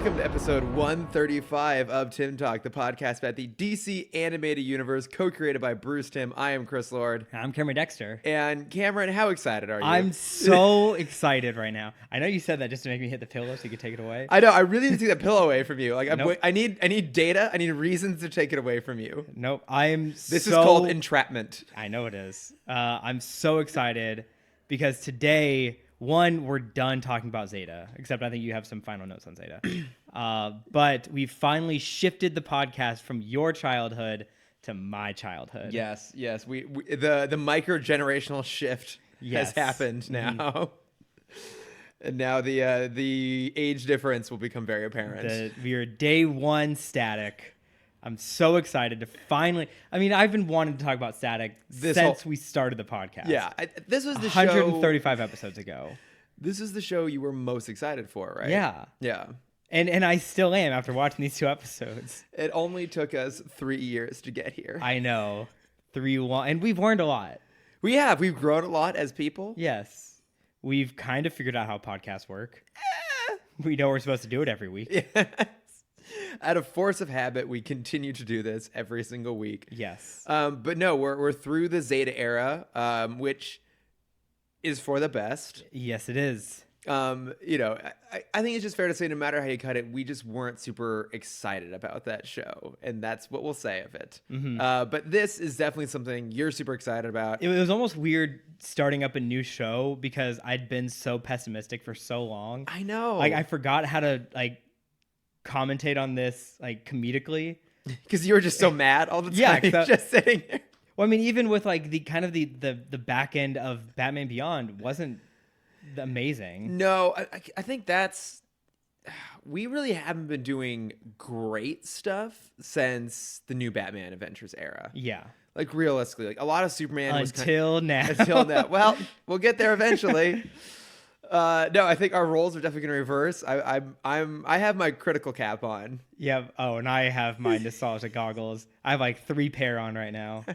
welcome to episode 135 of Timm Talk, the podcast about the DC animated universe, co-created by Bruce Timm. I am Chris Lord. I'm Cameron Dexter. And Cameron, how excited are you? I'm so excited right now. I know you said that just to make me hit the pillow so you could take it away. I know. I really need to take that pillow away from you. Like, Nope. I need data. I need reasons to take it away from you. Nope. This is called entrapment. I know it is. I'm so excited because today, one, we're done talking about Zeta, except I think you have some final notes on Zeta. But we finally shifted the podcast from your childhood to my childhood. Yes. We the micro-generational shift has happened now. And now the age difference will become very apparent. We are day one Static. I'm so excited to finally. I mean, I've been wanting to talk about Static since we started the podcast. Yeah, this was the 135 episodes ago. This is the show you were most excited for, right? Yeah. And I still am after watching these 2 episodes. It only took us 3 years to get here. I know. 3-1. And we've learned a lot. We've grown a lot as people. Yes. We've kind of figured out how podcasts work. We know we're supposed to do it every week. Yes. Out of force of habit, we continue to do this every single week. Yes. But no, we're through the Zeta era, which is for the best. Yes, it is. I think it's just fair to say no matter how you cut it, we just weren't super excited about that show. And that's what we'll say of it. Mm-hmm. But this is definitely something you're super excited about. It was almost weird starting up a new show because I'd been so pessimistic for so long. I know. Like, I forgot how to, commentate on this, comedically. Because you were just so mad all the time. Yeah, You're just sitting there. Well, I mean, even with, the back end of Batman Beyond wasn't amazing. No, I think we really haven't been doing great stuff since the new Batman Adventures era. Yeah. Like, realistically, a lot of Superman Until now. Until now. Well, we'll get there eventually. No, I think our roles are definitely going to reverse. I have my critical cap on. Yeah. Oh, and I have my nostalgia goggles. I have 3 pair on right now.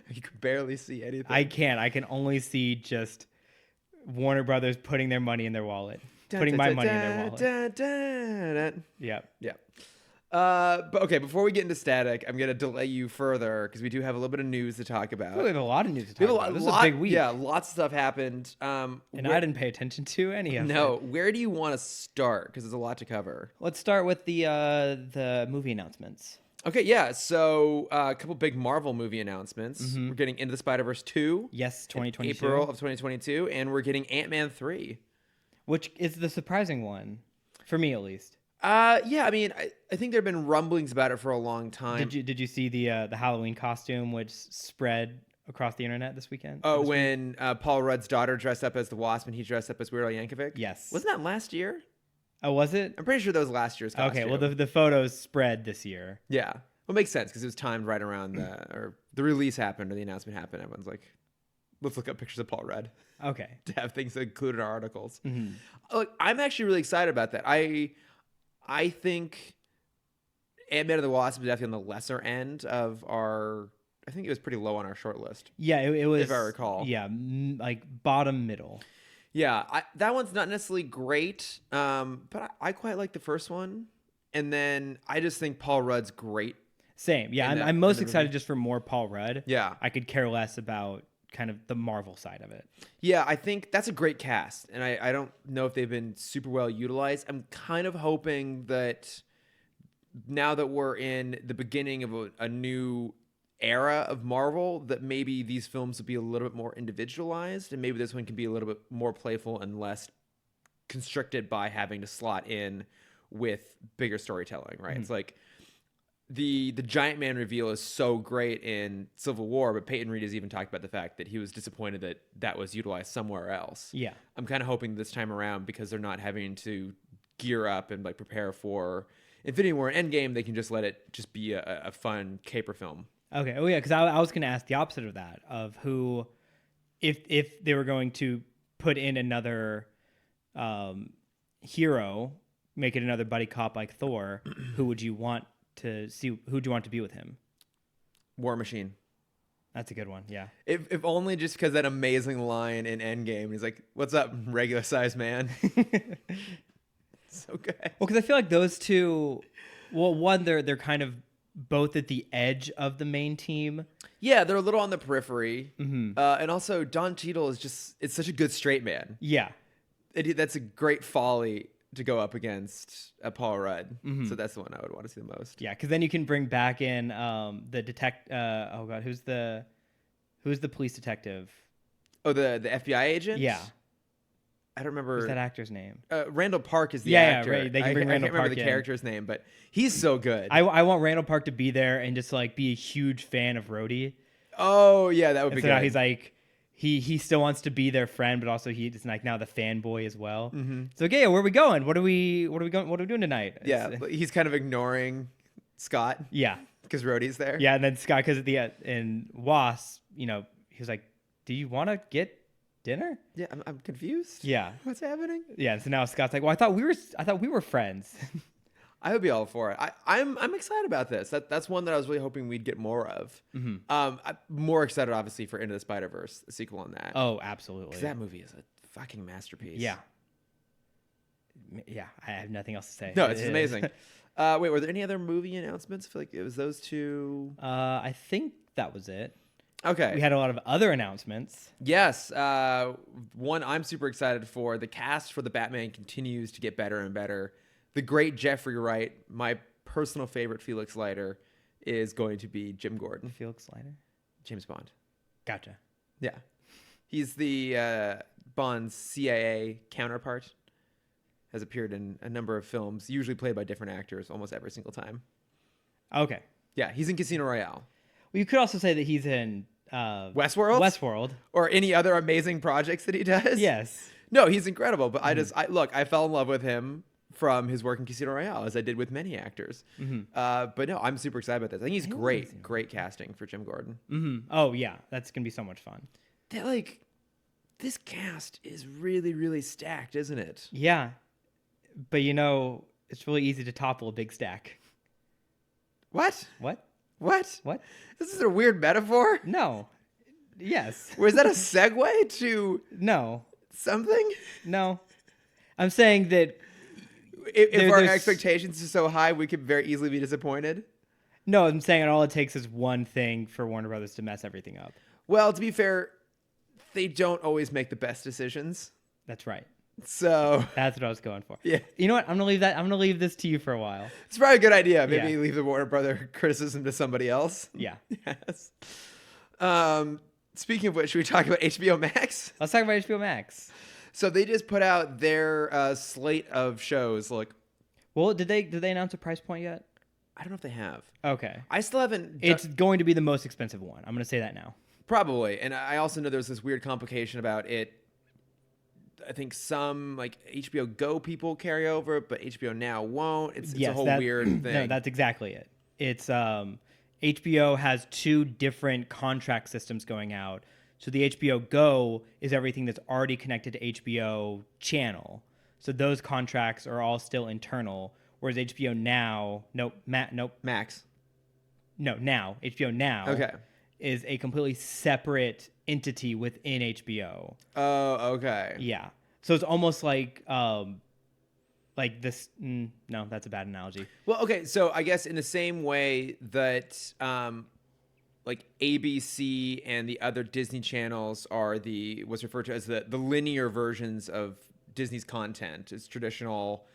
You can barely see anything. I can't. I can only see just Warner Brothers putting their money in their wallet. Putting my money in their wallet. Yeah. But okay, before we get into Static, I'm going to delay you further because we do have a little bit of news to talk about. We have a lot of news to talk about. This is a big week. Yeah, lots of stuff happened. And I didn't pay attention to any of it. No, where do you want to start? Because there's a lot to cover. Let's start with the movie announcements. Okay, yeah. So a couple big Marvel movie announcements. Mm-hmm. We're getting Into the Spider-Verse 2. Yes, 2022. April of 2022. And we're getting Ant-Man 3. Which is the surprising one, for me at least. Yeah, I mean, I think there have been rumblings about it for a long time. Did you see the Halloween costume which spread across the internet this weekend? Oh, when Paul Rudd's daughter dressed up as the Wasp and he dressed up as Weird Al Yankovic? Yes. Wasn't that last year? Oh, was it? I'm pretty sure that was last year's costume. Okay, well, the photos spread this year. Yeah. Well, it makes sense because it was timed right around the release happened or the announcement happened. Everyone's like, let's look up pictures of Paul Rudd. Okay. To have things included in our articles. Mm-hmm. Look, I'm actually really excited about that. I think Ant-Man and the Wasp is definitely on the lesser end of our... I think it was pretty low on our short list. Yeah, it was... If I recall. Yeah, bottom middle. Yeah, that one's not necessarily great, but I quite like the first one. And then I just think Paul Rudd's great. Same. Yeah, I'm most excited just for more Paul Rudd. Yeah. I could care less about kind of the Marvel side of it. Yeah, I think that's a great cast. And I don't know if they've been super well utilized. I'm kind of hoping that now that we're in the beginning of a new era of Marvel, that maybe these films will be a little bit more individualized, and maybe this one can be a little bit more playful and less constricted by having to slot in with bigger storytelling, right? Mm-hmm. It's like the Giant Man reveal is so great in Civil War, but Peyton Reed has even talked about the fact that he was disappointed that was utilized somewhere else. Yeah. I'm kind of hoping this time around, because they're not having to gear up and prepare for Infinity War and Endgame, they can just let it just be a fun caper film. Okay. Oh yeah, because I was going to ask the opposite of that, of who, if they were going to put in another hero, make it another buddy cop like Thor, who would you want to see? Who'd you want to be with him? War Machine. That's a good one. Yeah. If only just because that amazing line in Endgame, he's like, "What's up, regular sized man?" So good. Well, because I feel like those two, well, one, they're kind of both at the edge of the main team. Yeah, they're a little on the periphery. Mm-hmm. And also, Don Cheadle is it's such a good straight man. Yeah. That's a great folly to go up against Paul Rudd. Mm-hmm. So that's the one I would want to see the most. Yeah, because then you can bring back in oh god, who's the police detective? Oh, the FBI agent? Yeah. I don't remember. What's that actor's name? Randall Park is the actor. Yeah, right. They can bring Randall I can't remember Park the in. character's name, but he's so good. I want Randall Park to be there and just like be a huge fan of Rhodey. Oh yeah, that would And be so good. now he's like he still wants to be their friend, but also he's like now the fanboy as well. Mm-hmm. So okay, where are we going? What are we doing tonight? Yeah, he's kind of ignoring Scott. Yeah, because Rhodey's there. Yeah, and then Scott, because in Was, he was like, "Do you want to get dinner?" Yeah, I'm confused. Yeah, what's happening? Yeah, so now Scott's like, "Well, I thought we were friends." I would be all for it. I'm excited about this. That's one that I was really hoping we'd get more of. Mm-hmm. I'm more excited, obviously, for Into the Spider-Verse, the sequel on that. Oh, absolutely. Because that movie is a fucking masterpiece. Yeah. Yeah, I have nothing else to say. No, it's amazing. Wait, were there any other movie announcements? I feel like it was those two. I think that was it. Okay. We had a lot of other announcements. Yes. One I'm super excited for. The cast for the Batman continues to get better and better. The great Jeffrey Wright, my personal favorite Felix Leiter, is going to be Jim Gordon. Felix Leiter? James Bond. Gotcha. Yeah. He's the Bond's CIA counterpart. Has appeared in a number of films, usually played by different actors almost every single time. Okay. Yeah, he's in Casino Royale. Well, you could also say that he's in Westworld? Westworld. Or any other amazing projects that he does. Yes. No, he's incredible. But I fell in love with him from his work in Casino Royale, as I did with many actors. Mm-hmm. But no, I'm super excited about this. I think he's great casting for Jim Gordon. Mm-hmm. Oh, yeah. That's going to be so much fun. This cast is really, really stacked, isn't it? Yeah. But it's really easy to topple a big stack. What? What? What? What? This is a weird metaphor? No. Yes. Was that a segue to No. something? No. I'm saying that if our expectations are so high, we could very easily be disappointed. No, I'm saying all it takes is one thing for Warner Brothers to mess everything up. Well, to be fair, they don't always make the best decisions. That's right. So that's what I was going for. Yeah. You know what? I'm gonna leave this to you for a while. It's probably a good idea. Maybe leave the Warner Brother criticism to somebody else. Yeah. Yes. Speaking of which, should we talk about HBO Max? Let's talk about HBO Max. So they just put out their slate of shows. Well, did they announce a price point yet? I don't know if they have. Okay. I still haven't. It's going to be the most expensive one. I'm going to say that now. Probably. And I also know there's this weird complication about it. I think some HBO Go people carry over, but HBO Now won't. It's a whole weird thing. No, that's exactly it. It's HBO has two different contract systems going out. So the HBO Go is everything that's already connected to HBO channel. So those contracts are all still internal. Whereas HBO Now, Max. No, Now. HBO Now is a completely separate entity within HBO. Oh, okay. Yeah. So it's almost like this. No, that's a bad analogy. Well, okay. So I guess in the same way that ABC and the other Disney channels are what's referred to as the linear versions of Disney's content. It's traditional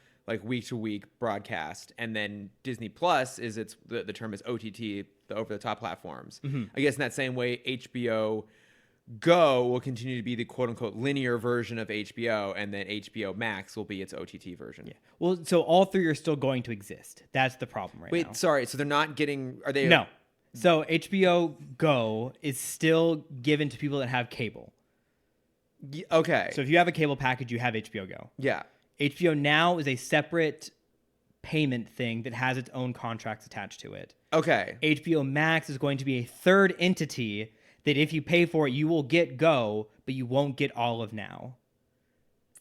week to week broadcast, and then Disney Plus is the term is OTT, the over the top platforms. Mm-hmm. I guess in that same way, HBO Go will continue to be the quote unquote linear version of HBO, and then HBO Max will be its OTT version. Yeah. Well, so all three are still going to exist. That's the problem now. Wait, sorry. So they're not getting? Are they? No. So HBO Go is still given to people that have cable. Okay. So if you have a cable package, you have HBO Go. Yeah. HBO Now is a separate payment thing that has its own contracts attached to it. Okay. HBO Max is going to be a third entity that if you pay for it, you will get Go, but you won't get all of Now.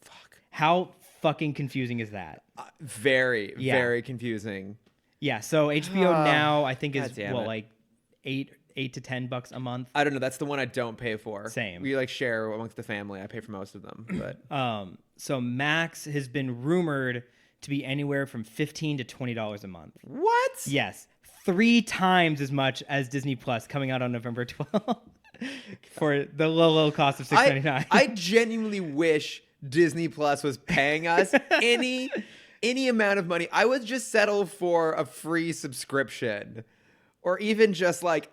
Fuck. How fucking confusing is that? Very, very confusing. Yeah, so HBO Now I think is $8 to $10 a month. I don't know. That's the one I don't pay for. Same. We share amongst the family. I pay for most of them, but So Max has been rumored to be anywhere from $15 to $20 a month. What? Yes, 3 times as much as Disney Plus, coming out on November 12th for the low cost of $6.99. I genuinely wish Disney Plus was paying us any amount of money. I would just settle for a free subscription, or even just like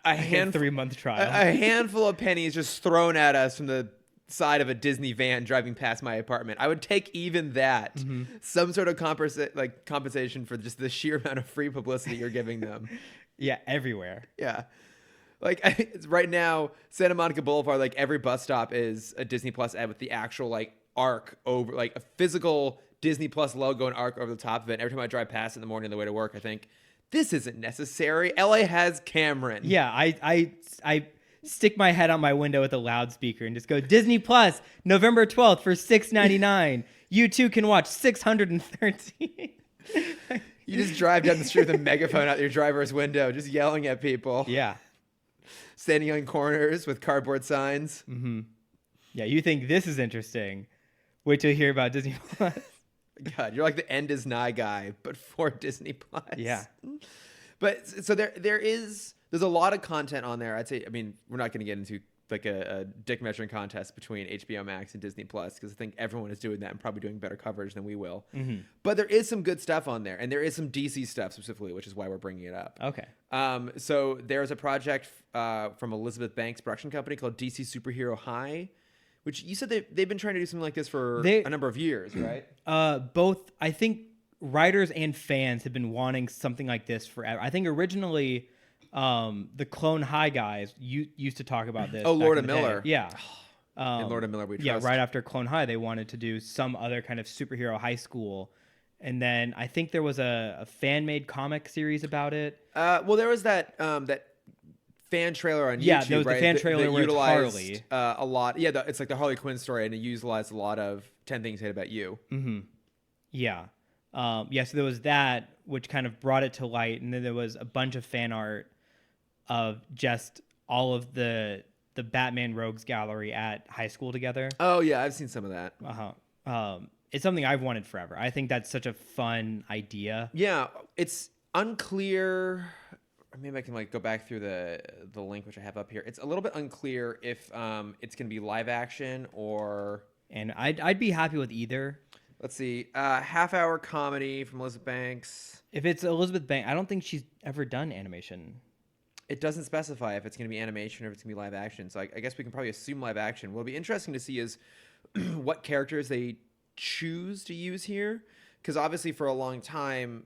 a handful, 3-month trial, a handful of pennies just thrown at us from the side of a Disney van driving past my apartment. I would take even that, some sort of compensation for just the sheer amount of free publicity you're giving them. Yeah, everywhere. Yeah. Like right now, Santa Monica Boulevard, like every bus stop is a Disney Plus ad with the actual like arc over, like a physical Disney Plus logo and arc over the top of it. Every time I drive past it in the morning on the way to work, I think, this isn't necessary. LA has Cameron. Yeah, I stick my head out my window with a loudspeaker and just go, Disney Plus, November 12th for $6.99. You too can watch 613. You just drive down the street with a megaphone out your driver's window, just yelling at people. Yeah. Standing on corners with cardboard signs. Mm-hmm. Yeah, you think this is interesting. Wait till you hear about Disney Plus. God, you're like the end is nigh guy, but for Disney Plus. Yeah. But so there's a lot of content on there. I'd say, I mean, we're not going to get into like a dick measuring contest between HBO Max and Disney Plus, because I think everyone is doing that and probably doing better coverage than we will. Mm-hmm. But there is some good stuff on there, and there is some DC stuff specifically, which is why we're bringing it up. Okay. So there's a project from Elizabeth Banks' production company called DC Superhero High, which you said they've been trying to do something like this for a number of years, right? Both, I think writers and fans have been wanting something like this forever. I think originally the Clone High guys used to talk about this. Oh, Lord and Miller. Yeah. And Lord and Miller we trust. Yeah, right after Clone High, they wanted to do some other kind of superhero high school. And then I think there was a fan-made comic series about it. Well, there was that fan trailer on YouTube, yeah, there was right? the fan trailer where it's utilized Harley. a lot. Yeah, it's like the Harley Quinn story, and it utilized a lot of 10 Things I Hate About You. Mm-hmm. Yeah. So there was that, which kind of brought it to light. And then there was a bunch of fan art of just all of the Batman Rogues Gallery at high school together. Oh, yeah, I've seen some of that. Uh-huh. It's something I've wanted forever. I think that's such a fun idea. Yeah, it's unclear. Maybe I can like go back through the link which I have up here. It's a little bit unclear if it's going to be live action or. And I'd be happy with either. Let's see, half-hour comedy from Elizabeth Banks. If it's Elizabeth Banks, I don't think she's ever done animation. It doesn't specify if it's going to be animation or if it's going to be live action. So I guess we can probably assume live action. What'll be interesting to see is what characters they choose to use here, because obviously for a long time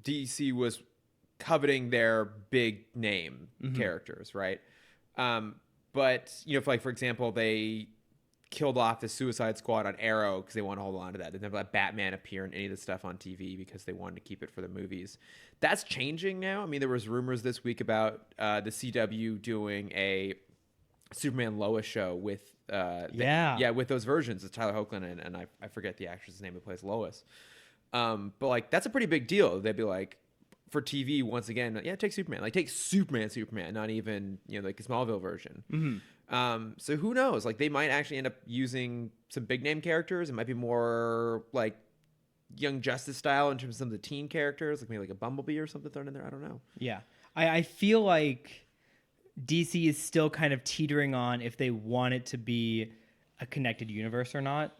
DC was coveting their big name characters, right? But for example, they killed off the Suicide Squad on Arrow because they want to hold on to that. They never let Batman appear in any of the stuff on TV because they wanted to keep it for the movies. That's changing now. I mean, there was rumors this week about the CW doing a Superman Lois show with with those versions of Tyler Hoechlin and I forget the actress's name who plays Lois. But like that's a pretty big deal. They'd be like, for TV once again, take Superman. Like take Superman, not even like a Smallville version. Mm-hmm. So who knows? Like they might actually end up using some big name characters. It might be more like Young Justice style in terms of some of the teen characters, like maybe like a Bumblebee or something thrown in there. I don't know. Yeah, I feel like DC is still kind of teetering on if they want it to be a connected universe or not.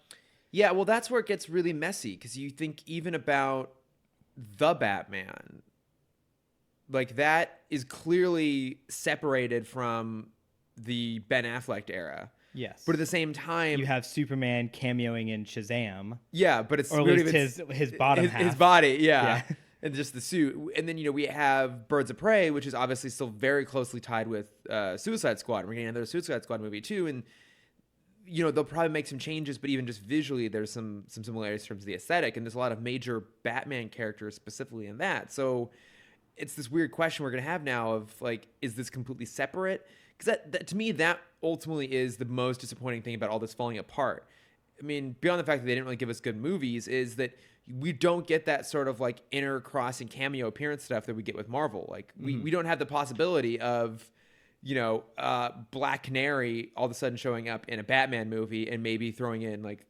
Yeah, well, that's where it gets really messy because you think even about the Batman, like that is clearly separated from the Ben Affleck era. Yes. But at the same time, you have Superman cameoing in Shazam. Yeah, but it's or at least his bottom half. His body, yeah. And just the suit. And then, we have Birds of Prey, which is obviously still very closely tied with Suicide Squad. We're getting another Suicide Squad movie too. And, they'll probably make some changes, but even just visually, there's some similarities in terms of the aesthetic. And there's a lot of major Batman characters specifically in that. So it's this weird question we're going to have now of like, is this completely separate? Because that to me, that ultimately is the most disappointing thing about all this falling apart. I mean, beyond the fact that they didn't really give us good movies, is that we don't get that sort of like intercrossing cameo appearance stuff that we get with Marvel. Like we don't have the possibility of, Black Canary all of a sudden showing up in a Batman movie and maybe throwing in like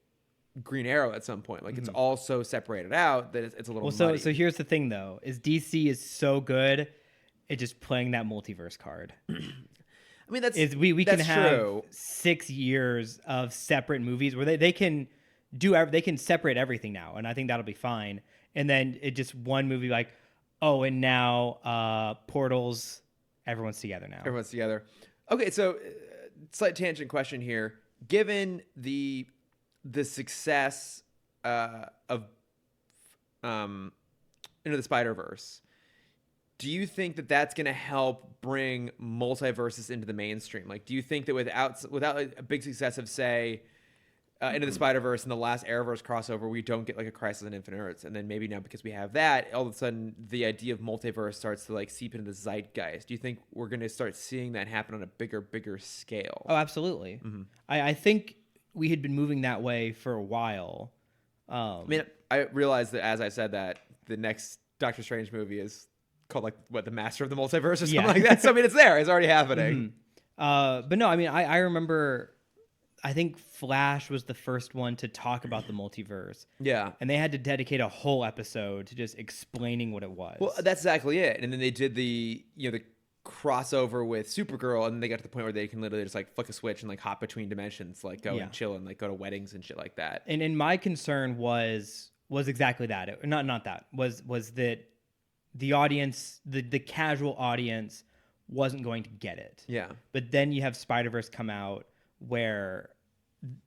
Green Arrow at some point. Like it's all so separated out that it's a little muddy. So here's the thing though, is DC is so good at just playing that multiverse card. I mean, that's we can have true. 6 years of separate movies where they can they can separate everything now, and I think that'll be fine. And then it just one movie like, oh, and now portals, everyone's together now. Everyone's together. Okay, so slight tangent question here. Given the success of Into the Spider-Verse, do you think that that's going to help bring multiverses into the mainstream? Like, do you think that without like, a big success of, say, Into the Spider-Verse and the last Arrowverse crossover, we don't get like a Crisis on Infinite Earths, and then maybe now because we have that, all of a sudden the idea of multiverse starts to like seep into the zeitgeist? Do you think we're going to start seeing that happen on a bigger scale? Oh, absolutely. I think we had been moving that way for a while. I mean, I realized that as I said that, the next Doctor Strange movie is called like what, the Master of the Multiverse or something like that. So I mean, it's there, it's already happening. But no, I mean, I remember, I think Flash was the first one to talk about the multiverse. Yeah. And they had to dedicate a whole episode to just explaining what it was. Well, that's exactly it. And then they did the crossover with Supergirl, and they got to the point where they can literally just like flick a switch and like hop between dimensions, like go and chill and like go to weddings and shit like that. And my concern was exactly that. Was that the audience, the casual audience wasn't going to get it. Yeah. But then you have Spider-Verse come out where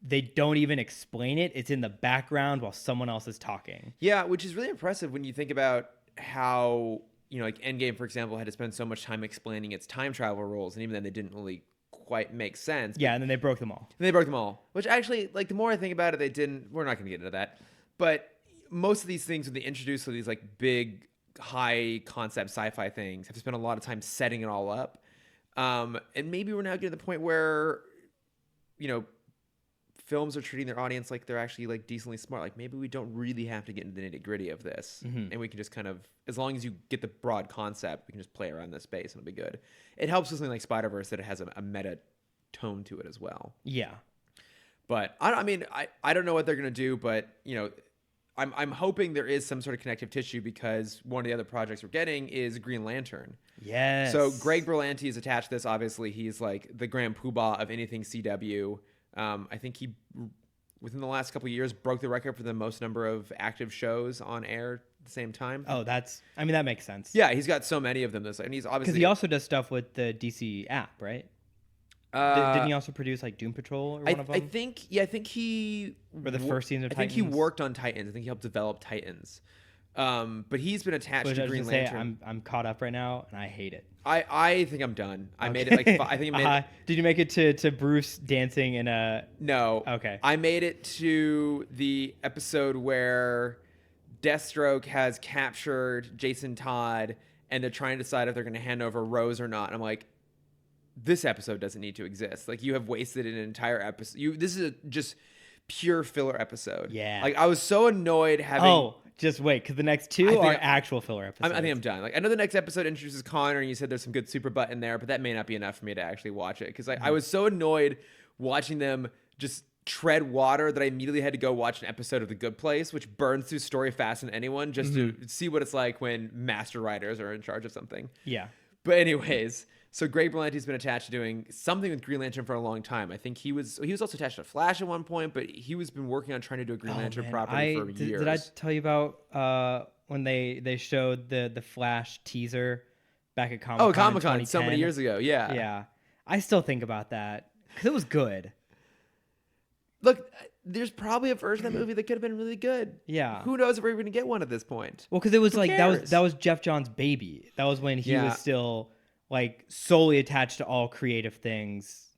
they don't even explain it. It's in the background while someone else is talking. Yeah, which is really impressive when you think about how, like Endgame, for example, had to spend so much time explaining its time travel rules, and even then they didn't really quite make sense. Yeah, and then they broke them all. Which actually, like, the more I think about it, they didn't. We're not going to get into that. But most of these things, when they introduce these like big, high concept sci-fi things, have to spend a lot of time setting it all up. And maybe we're now getting to the point where, films are treating their audience like they're actually like decently smart. Like maybe we don't really have to get into the nitty gritty of this, and we can just kind of, as long as you get the broad concept, we can just play around this space and it'll be good. It helps with something like Spider-Verse that it has a meta tone to it as well. Yeah, but I don't know what they're gonna do, but I'm hoping there is some sort of connective tissue, because one of the other projects we're getting is Green Lantern. Yes. So Greg Berlanti is attached to this. Obviously, he's like the grand poobah of anything CW. I think he, within the last couple of years, broke the record for the most number of active shows on air at the same time. Oh, that makes sense. Yeah, he's got so many of them. And he's obviously, because he also does stuff with the DC app, right? Didn't he also produce like Doom Patrol or one of them? I think he, for the first season of Titans. I think he worked on Titans. I think he helped develop Titans. But he's been attached to Green Lantern. I'm caught up right now, and I hate it. I think I'm done. I made it like I think I made it. Did you make it to Bruce dancing in a? No. Okay. I made it to the episode where Deathstroke has captured Jason Todd, and they're trying to decide if they're going to hand over Rose or not. And I'm like, this episode doesn't need to exist. Like, you have wasted an entire episode. This is just pure filler episode. Yeah. Like, I was so annoyed having. Oh, just wait, because the next two are actual filler episodes. I think I'm done. Like, I know the next episode introduces Connor, and you said there's some good super butt in there, but that may not be enough for me to actually watch it, because I was so annoyed watching them just tread water that I immediately had to go watch an episode of The Good Place, which burns through story faster than anyone, just to see what it's like when master writers are in charge of something. Yeah. But anyways, so Greg Berlanti's been attached to doing something with Green Lantern for a long time. I think he was also attached to Flash at one point, but he was been working on trying to do a Green Lantern property for years. Did I tell you about when they showed the Flash teaser back at Comic-Con? Oh, Comic-Con so many years ago. Yeah. Yeah. I still think about that because it was good. Look, there's probably a version of that movie that could have been really good. Yeah. Who knows if we're going to get one at this point? Well, because it was Who like cares? that was Jeff Johns' baby. That was when he was still like solely attached to all creative things,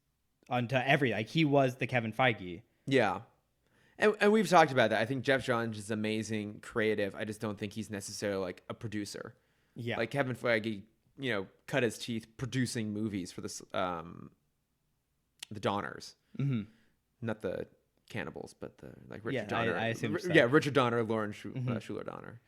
onto every, like he was the Kevin Feige. Yeah. And we've talked about that. I think Jeff Johns is amazing creative. I just don't think he's necessarily like a producer. Yeah. Like Kevin Feige, cut his teeth producing movies for this, the Donners. Mm-hmm. Not the cannibals, but the like Richard Yeah, Donner. I assume so. Yeah, Richard Donner, Lauren Schuler Donner.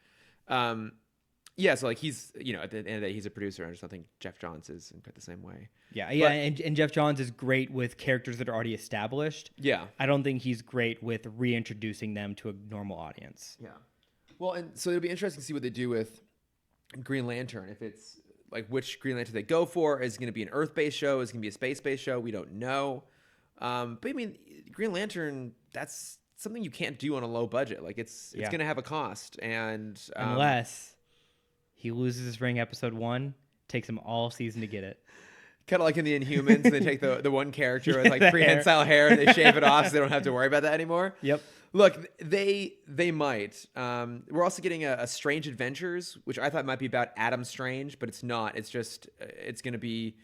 Yeah, so like he's, at the end of the day, he's a producer, and I just don't think Jeff Johns is quite the same way. Yeah, But- and Jeff Johns is great with characters that are already established. Yeah. I don't think he's great with reintroducing them to a normal audience. Yeah. Well, and so it'll be interesting to see what they do with Green Lantern. If it's like which Green Lantern they go for. Is it going to be an Earth-based show? Is it going to be a space-based show? We don't know. But I mean, Green Lantern, that's something you can't do on a low budget. Like it's going to have a cost, and unless he loses his ring episode 1, takes him all season to get it. Kind of like in the Inhumans, they take the one character with like prehensile hair and they shave it off so they don't have to worry about that anymore. Yep. Look, they might. We're also getting a Strange Adventures, which I thought might be about Adam Strange, but it's not. It's just it's going to be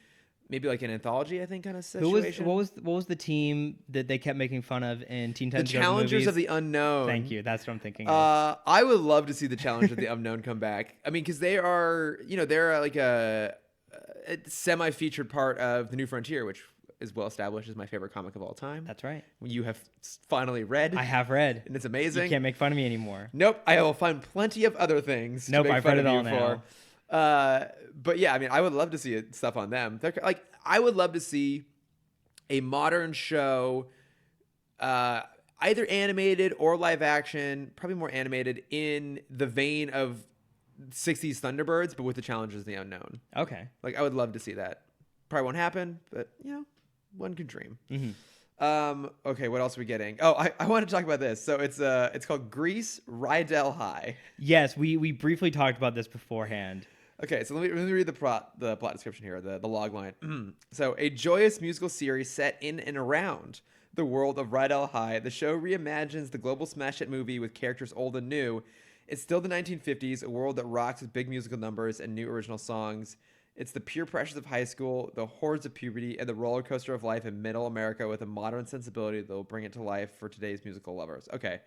maybe like an anthology, I think, kind of situation. What was the team that they kept making fun of in Teen Titans Go Challengers movies? of the Unknown. Thank you. That's what I'm thinking of. I would love to see the Challengers of the Unknown come back. I mean, because they are, they're like a semi-featured part of The New Frontier, which is well established as my favorite comic of all time. That's right. You have finally read. I have read. And it's amazing. You can't make fun of me anymore. Nope. I will find plenty of other things. Nope, to make I've fun read of it all you now. For. But yeah, I mean, I would love to see stuff on them. They're, like, I would love to see a modern show, either animated or live action, probably more animated, in the vein of 60s Thunderbirds, but with the Challengers of the Unknown. Okay. Like, I would love to see that. Probably won't happen, but one could dream. Mm-hmm. Okay, what else are we getting? Oh, I want to talk about this. So it's called Grease Rydell High. Yes, we briefly talked about this beforehand. Okay, so let me read the plot description here, the log line. So, a joyous musical series set in and around the world of Rydell High. The show reimagines the global smash hit movie with characters old and new. It's still the 1950s, a world that rocks with big musical numbers and new original songs. It's the pure pressures of high school, the horrors of puberty, and the roller coaster of life in middle America with a modern sensibility that will bring it to life for today's musical lovers. Okay.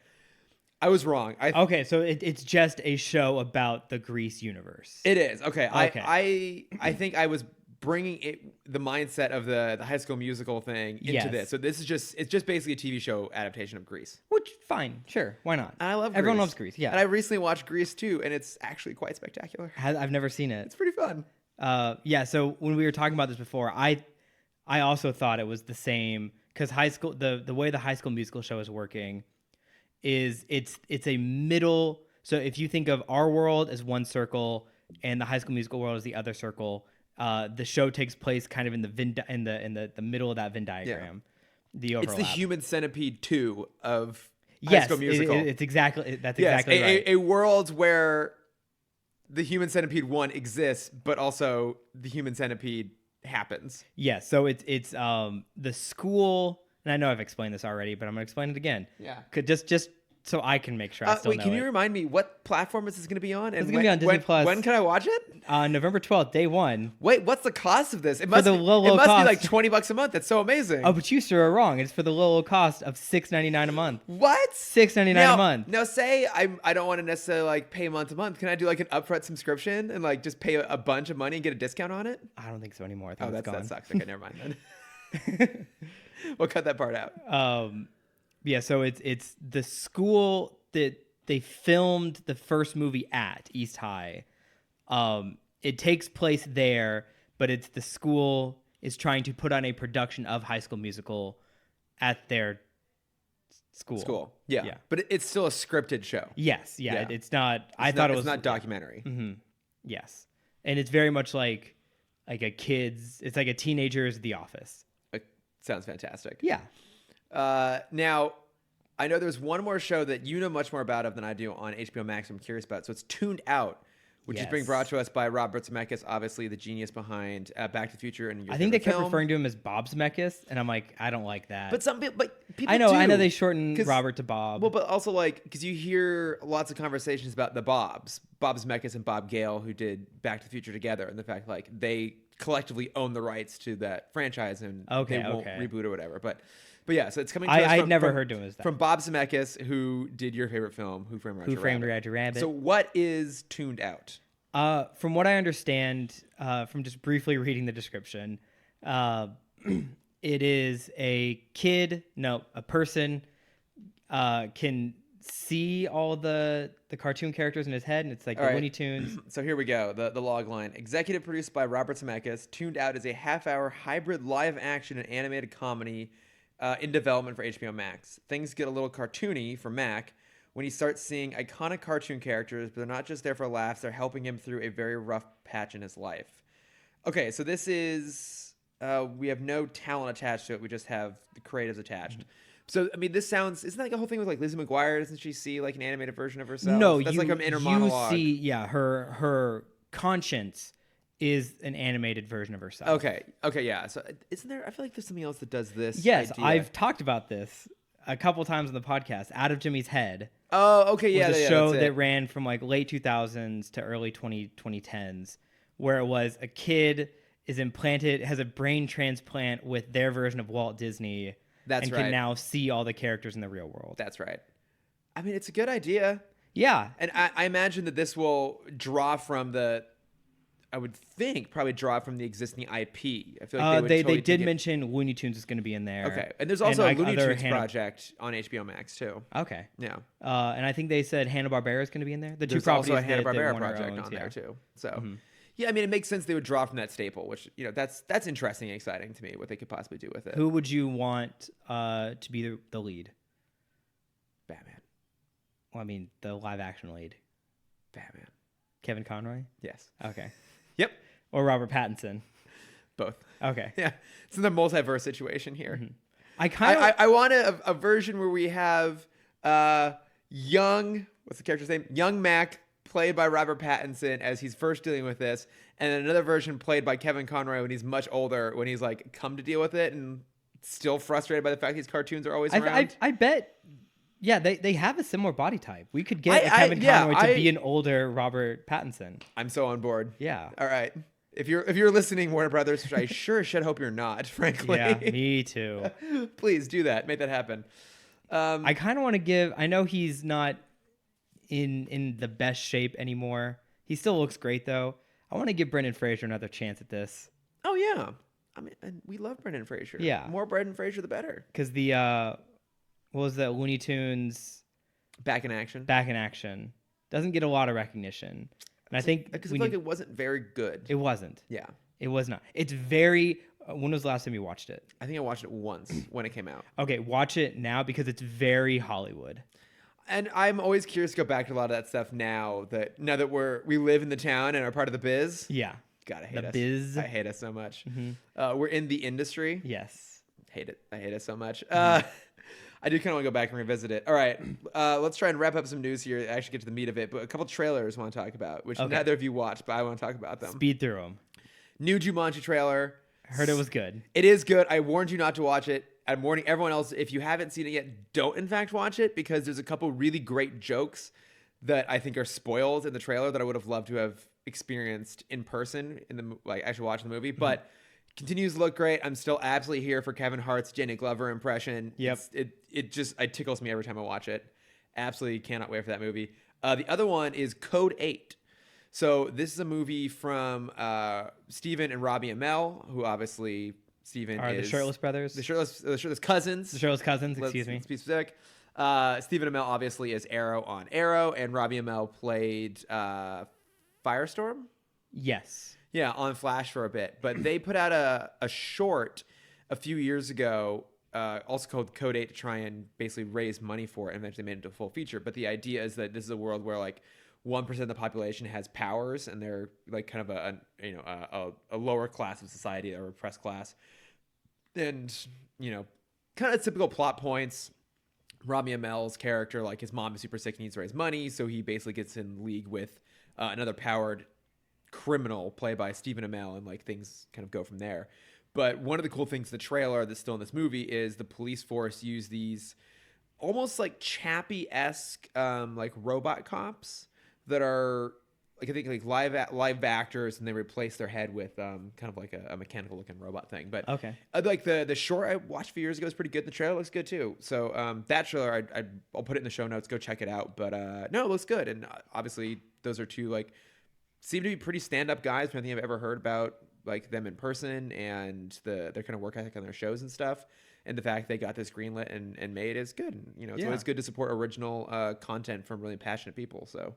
I was wrong. Okay, so it's just a show about the Grease universe. It is. Okay. Okay. I think I was bringing the mindset of the High School Musical thing into this. So it's just basically a TV show adaptation of Grease. Which, fine, sure, why not? And I love Everyone Grease. loves Grease, yeah. And I recently watched Grease too, and it's actually quite spectacular. I've never seen it. It's pretty fun. Yeah, so when we were talking about this before, I also thought it was the same, because high school, the way the High School Musical show is working is it's a middle. So if you think of our world as one circle and the High School Musical world as the other circle, the show takes place kind of in the middle of that Venn diagram. Yeah. The overlap. It's the Human Centipede 2 of High Yes, School Musical. It's exactly exactly right. A world where the Human Centipede 1 exists, but also the Human Centipede happens. Yes, so it's the school, and I know I've explained this already, but I'm gonna explain it again. Yeah. Just so I can make sure I still know can you it. remind me what platform is this going to be on? And It's gonna be on Disney Plus. When can I watch it? November 12th, day 1. Wait, what's the cost of this? It must the be, low it must cost. be like $20 a month. That's so amazing. Oh, but you sir are wrong. It's for the low cost of $6.99 a month. What? $6.99 a month. Now say I don't want to necessarily like pay month to month. Can I do like an upfront subscription and like just pay a bunch of money and get a discount on it? I don't think so anymore. I think it's that gone. sucks. Okay, never mind then. We'll cut that part out. Yeah, so it's the school that they filmed the first movie at, East High. It takes place there, but it's the school is trying to put on a production of High School Musical at their school. Yeah. But it's still a scripted show. Yes, yeah. It's not. It's not documentary. Mm-hmm. Yes, and it's very much like a kid's. It's like a teenager's The Office. It sounds fantastic. Yeah. Now, I know there's one more show that you know much more about than I do on HBO Max. I'm curious about. So it's Tuned Out, which is being brought to us by Robert Zemeckis, obviously the genius behind Back to the Future and Your I think they kept film. referring to him as Bob Zemeckis, and I'm like, I don't like that. But people I know do. they shortened Robert to Bob. Well, but also like because you hear lots of conversations about the Bob Zemeckis and Bob Gale, who did Back to the Future together, and the fact like they collectively own the rights to that franchise and they won't reboot or whatever. But yeah, so it's coming to us I'd never heard of it as that. From Bob Zemeckis, who did your favorite film, Who Framed Roger Rabbit. So what is Tuned Out? From what I understand, from just briefly reading the description, it is a person can see all the cartoon characters in his head, and it's like All the right. Looney Tunes. So here we go. The log line. Executive produced by Robert Zemeckis, tuned out as a half-hour hybrid live-action and animated comedy in development for HBO Max. Things get a little cartoony for Mac when he starts seeing iconic cartoon characters, but they're not just there for laughs. They're helping him through a very rough patch in his life. Okay, so this is... we have no talent attached to it. We just have the creatives attached. So, I mean, this sounds... Isn't that like a whole thing with, like, Lizzie McGuire? Doesn't she see, like, an animated version of herself? No, That's you, like an inner monologue. see, yeah, her conscience is an animated version of herself. Okay, yeah. So, isn't there... I feel like there's something else that does this Yes, idea. I've talked about this a couple times on the podcast. Out of Jimmy's Head. Oh, okay, yeah. Was a yeah, show that's that it. ran from, like, late 2000s to early 2010s, where it was a kid is implanted, has a brain transplant with their version of Walt Disney... That's and right. can now see all the characters in the real world. That's right. I mean, it's a good idea. Yeah. And I imagine that this will draw from the... I would think probably draw from the existing IP. I feel like They totally did take it- mention Looney Tunes is going to be in there. Okay. And there's also like, a Looney other Tunes project on HBO Max, too. Okay. Yeah. And I think they said Hanna-Barbera is going to be in there. The There's two also properties a Hanna-Barbera that Warner project owns, on yeah. there, too. So, yeah, I mean, it makes sense they would draw from that staple, which, you know, that's interesting and exciting to me, what they could possibly do with it. Who would you want to be the lead? Batman. Well, I mean, the live-action lead. Batman. Kevin Conroy? Yes. Okay. Yep. Or Robert Pattinson? Both. Okay. Yeah. It's in the multiverse situation here. I I want a version where we have young, what's the character's name? Young Mac, played by Robert Pattinson as he's first dealing with this, and then another version played by Kevin Conroy when he's much older, when he's like come to deal with it and still frustrated by the fact these cartoons are always around. I bet. Yeah, they have a similar body type. We could get Kevin Conroy to be an older Robert Pattinson. I'm so on board. Yeah. All right. If you're listening, Warner Brothers, which I sure should hope you're not, frankly. Yeah, me too. Please do that. Make that happen. I kind of want to give. I know he's not in the best shape anymore. He still looks great though. I want to give Brendan Fraser another chance at this. Oh yeah. I mean, and we love Brendan Fraser. Yeah. More Brendan Fraser, the better. Because the what was that Looney Tunes Back in Action. Back in Action doesn't get a lot of recognition, and I think Because I feel like it wasn't very good. it wasn't. Yeah. It was not. It's very. When was the last time you watched it? I think I watched it once when it came out. Okay, watch it now because it's very Hollywood. And I'm always curious to go back to a lot of that stuff now that we live in the town and are part of the biz. Yeah. God, I hate The us. biz. I hate us so much. We're in the industry. Yes. Hate it. I hate it so much. I do kind of want to go back and revisit it. All right. Let's try and wrap up some news here. Actually get to the meat of it. But a couple trailers I want to talk about, which Okay. neither of you watched, but I want to talk about them. Speed through them. New Jumanji trailer. Heard it was good. It is good. I warned you not to watch it. I'm warning everyone else, if you haven't seen it yet, don't in fact watch it, because there's a couple really great jokes that I think are spoiled in the trailer that I would have loved to have experienced in person in the actually watching the movie. But continues to look great. I'm still absolutely here for Kevin Hart's Jenny Glover impression. Yep. It tickles me every time I watch it. Absolutely cannot wait for that movie. The other one is Code 8. So this is a movie from Steven and Robbie Amell, who obviously Steven Are is the Shirtless Brothers? the shirtless cousins. The Shirtless Cousins, excuse me. Let's be specific. Stephen Amell obviously is Arrow on Arrow, and Robbie Amell played Firestorm. Yes. Yeah, on Flash for a bit. But they put out a short a few years ago, also called Code 8, to try and basically raise money for it, and eventually made it into a full feature. But the idea is that this is a world where like 1% of the population has powers, and they're like kind of a lower class of society, or oppressed class. And, you know, kind of typical plot points. Robbie Amell's character, like his mom is super sick and needs to raise money, so he basically gets in league with another powered criminal played by Stephen Amell, and like things kind of go from there. But one of the cool things in the trailer that's still in this movie is the police force use these almost like Chappie-esque like robot cops that are like, I think like live actors, and they replace their head with kind of like a mechanical looking robot thing. But Okay. like the short I watched a few years ago is pretty good. The trailer looks good too. So that trailer I'll put it in the show notes. Go check it out. But no, it looks good. And obviously those are two like seem to be pretty stand up guys. I don't think I've ever heard about like them in person and their kind of work ethic on their shows and stuff. And the fact they got this greenlit and made is good. And, you know, it's always good to support original content from really passionate people. So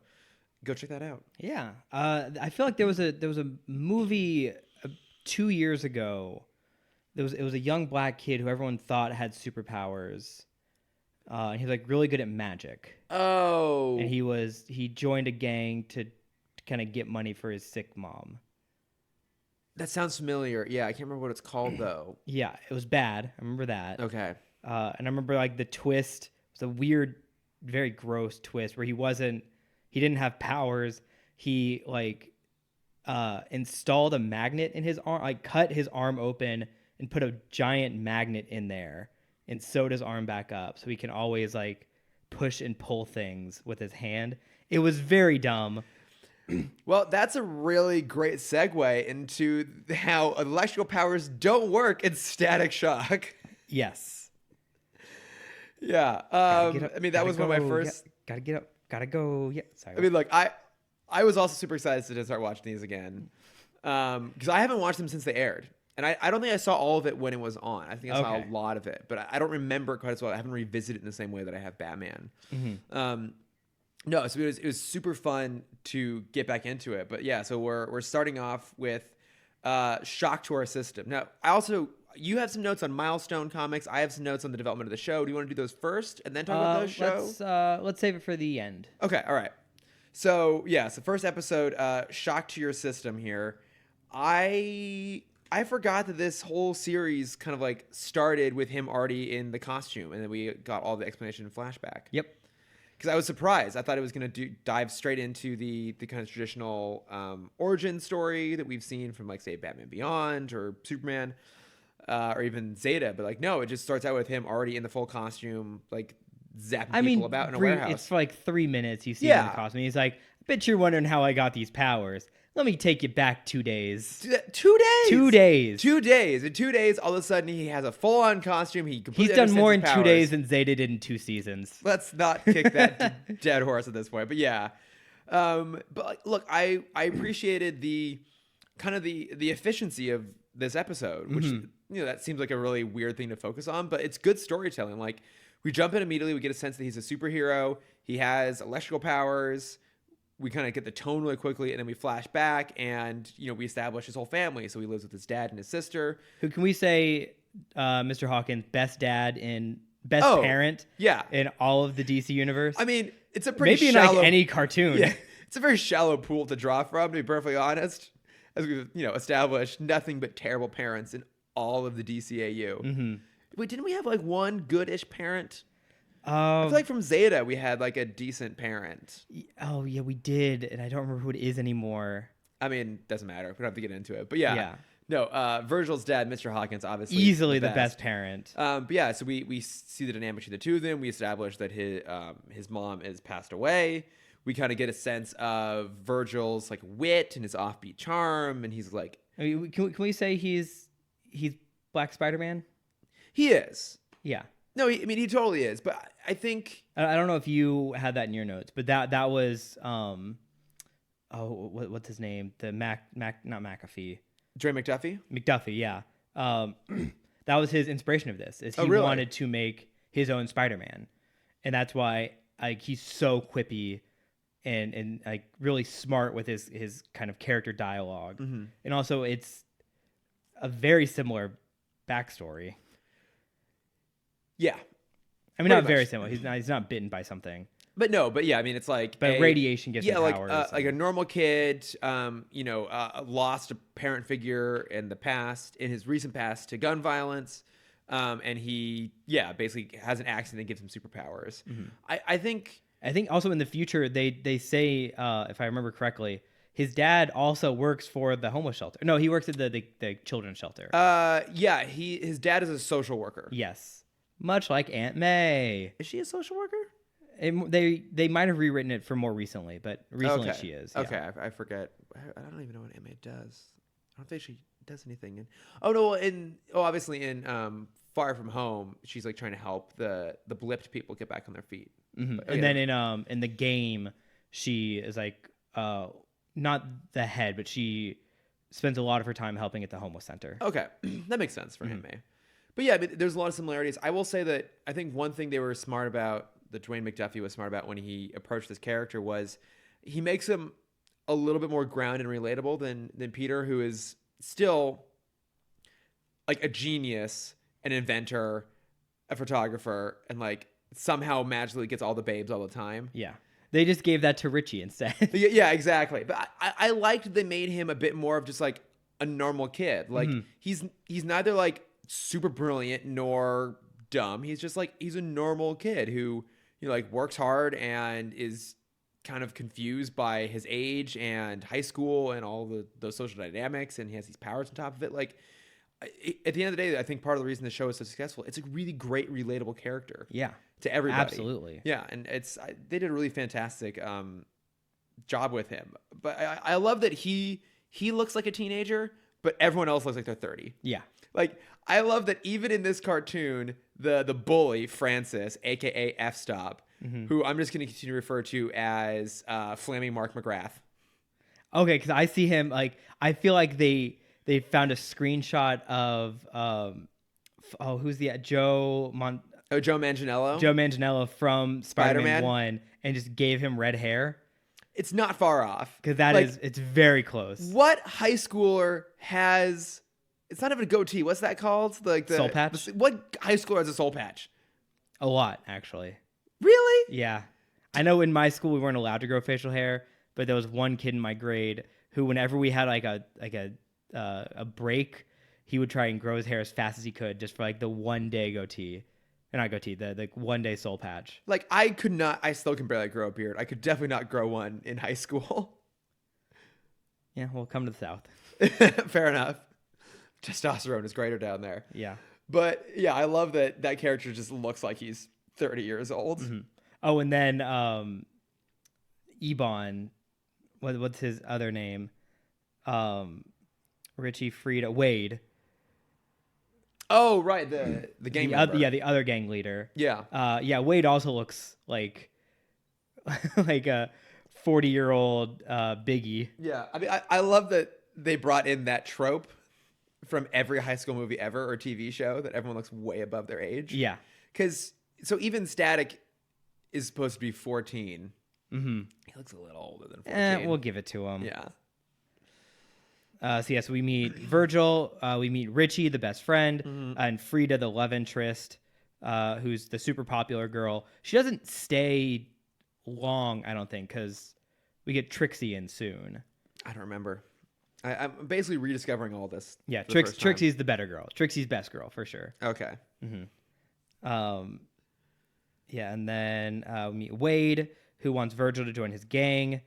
go check that out. Yeah. I feel like there was a movie 2 years ago. It was a young black kid who everyone thought had superpowers. And he was like really good at magic. Oh. And he joined a gang to kind of get money for his sick mom. That sounds familiar. Yeah, I can't remember what it's called though. Yeah, it was bad. I remember that. Okay. And I remember like the twist was a weird, very gross twist where he didn't have powers. He like installed a magnet in his arm, like cut his arm open and put a giant magnet in there and sewed his arm back up so he can always like push and pull things with his hand. It was very dumb. Well, that's a really great segue into how electrical powers don't work in Static Shock. Yes. Yeah. I mean, that was one of my first. Gotta get up. Gotta go. Yeah. Sorry. I mean, look, I was also super excited to start watching these again because I haven't watched them since they aired. And I don't think I saw all of it when it was on. I think I saw a lot of it, but I don't remember it quite as well. I haven't revisited it in the same way that I have Batman. Mm-hmm. No, so it was super fun to get back into it. But yeah, so we're starting off with Shock to Our System. Now, you have some notes on Milestone Comics. I have some notes on the development of the show. Do you want to do those first and then talk about the show? Let's save it for the end. Okay, all right. So yeah, so first episode, Shock to Your System here. I forgot that this whole series kind of like started with him already in the costume, and then we got all the explanation in flashback. Yep. Because I was surprised. I thought it was going to dive straight into the kind of traditional origin story that we've seen from, like, say, Batman Beyond or Superman or even Zeta. But, like, no, it just starts out with him already in the full costume, like, zapping people about in a warehouse. It's for, like, 3 minutes you see him in the costume. He's like, I bet you're wondering how I got these powers. Let me take you back 2 days. 2 days? 2 days. 2 days. In 2 days, all of a sudden, he has a full-on costume. He's done more in 2 days than Zeta did in 2 seasons. Let's not kick that dead horse at this point. But yeah. But look, I appreciated the kind of the efficiency of this episode, which, you know, that seems like a really weird thing to focus on, but it's good storytelling. Like, we jump in immediately. We get a sense that he's a superhero. He has electrical powers. We kind of get the tone really quickly, and then we flash back, and, you know, we establish his whole family. So he lives with his dad and his sister. Who can we say, Mr. Hawkins, best dad and best parent in all of the DC universe? I mean, it's a pretty maybe shallow... in like any cartoon. Yeah, it's a very shallow pool to draw from, to be perfectly honest. As we've, you know, established nothing but terrible parents in all of the DCAU. Mm-hmm. Wait, didn't we have like one goodish parent? I feel like from Zeta we had like a decent parent. Oh yeah, we did, and I don't remember who it is anymore. I mean, doesn't matter. We don't have to get into it. But yeah. No, Virgil's dad, Mr. Hawkins, obviously easily the best parent. But yeah, so we see the dynamic between the two of them. We establish that his mom is passed away. We kind of get a sense of Virgil's like wit and his offbeat charm, and he's like, I mean, can we say he's Black Spider-Man? He is. Yeah. No, I mean, he totally is. But I think... I don't know if you had that in your notes, but that was... what's his name? The not McAfee. Dre McDuffie? McDuffie, yeah. That was his inspiration of this. Is he really? wanted to make his own Spider-Man. And that's why like he's so quippy and like really smart with his kind of character dialogue. Mm-hmm. And also it's a very similar backstory. Yeah. I mean, not very similar. He's not bitten by something. But yeah, I mean, it's like... But radiation gives him powers. Like a normal kid, lost a parent figure in his recent past to gun violence. And he, basically has an accident that gives him superpowers. Mm-hmm. I think also in the future, they say, if I remember correctly, his dad also works for the homeless shelter. No, he works at the children's shelter. His dad is a social worker. Yes. Much like Aunt May. Is she a social worker? They might have rewritten it for more recently, but recently she is. Yeah. Okay, I forget. I don't even know what Aunt May does. I don't think she does anything. Obviously in Far From Home, she's like trying to help the blipped people get back on their feet. Mm-hmm. But, then in the game, she is like not the head, but she spends a lot of her time helping at the homeless center. Okay, that makes sense for him, But yeah, there's a lot of similarities. I will say that I think one thing they were smart about, that Dwayne McDuffie was smart about when he approached this character, was he makes him a little bit more grounded and relatable than Peter, who is still like a genius, an inventor, a photographer, and like somehow magically gets all the babes all the time. Yeah. They just gave that to Richie instead. Yeah, exactly. But I liked they made him a bit more of just like a normal kid. Like he's neither like super brilliant nor dumb. He's just like, he's a normal kid who, you know, like works hard and is kind of confused by his age and high school and all those social dynamics, and he has these powers on top of it. Like at the end of the day, I think part of the reason the show is so successful, it's a really great relatable character. Yeah. To everybody. Absolutely. Yeah, and they did a really fantastic job with him. But I love that he looks like a teenager, but everyone else looks like they're 30. Yeah. Like, I love that even in this cartoon, the bully, Francis, aka F-Stop, who I'm just going to continue to refer to as Flaming Mark McGrath. Okay, because I see him, like, I feel like they found a screenshot of who's the Joe Manganiello? Joe Manganiello from Spider-Man 1 and just gave him red hair. It's not far off. Because it's very close. What high schooler has... It's not even a goatee. What's that called? Like the soul patch? What high schooler has a soul patch? A lot, actually. Really? Yeah. I know in my school we weren't allowed to grow facial hair, but there was one kid in my grade who, whenever we had like a break, he would try and grow his hair as fast as he could just for like the 1 day goatee. Or not goatee, the 1 day soul patch. Like, I still can barely grow a beard. I could definitely not grow one in high school. Yeah, well, come to the South. Fair enough. Testosterone is greater down there. Yeah. But yeah, I love that character just looks like he's 30 years old. Mm-hmm. Oh, and then Ebon, what's his other name? Richie Frida Wade. Oh, right, the gang member. The other gang leader. Yeah. Wade also looks like like a 40-year-old Biggie. Yeah. I mean, I love that they brought in that trope from every high school movie ever or TV show, that everyone looks way above their age. Yeah. Because, so even Static is supposed to be 14. Mm-hmm. He looks a little older than 14. We'll give it to him. Yeah. So we meet Virgil, we meet Richie, the best friend, and Frida, the love interest, who's the super popular girl. She doesn't stay long, I don't think, because we get Trixie in soon. I don't remember. I'm basically rediscovering all this. Yeah, Trixie's the better girl. Trixie's best girl, for sure. Okay. Yeah, and then we meet Wade, who wants Virgil to join his gang.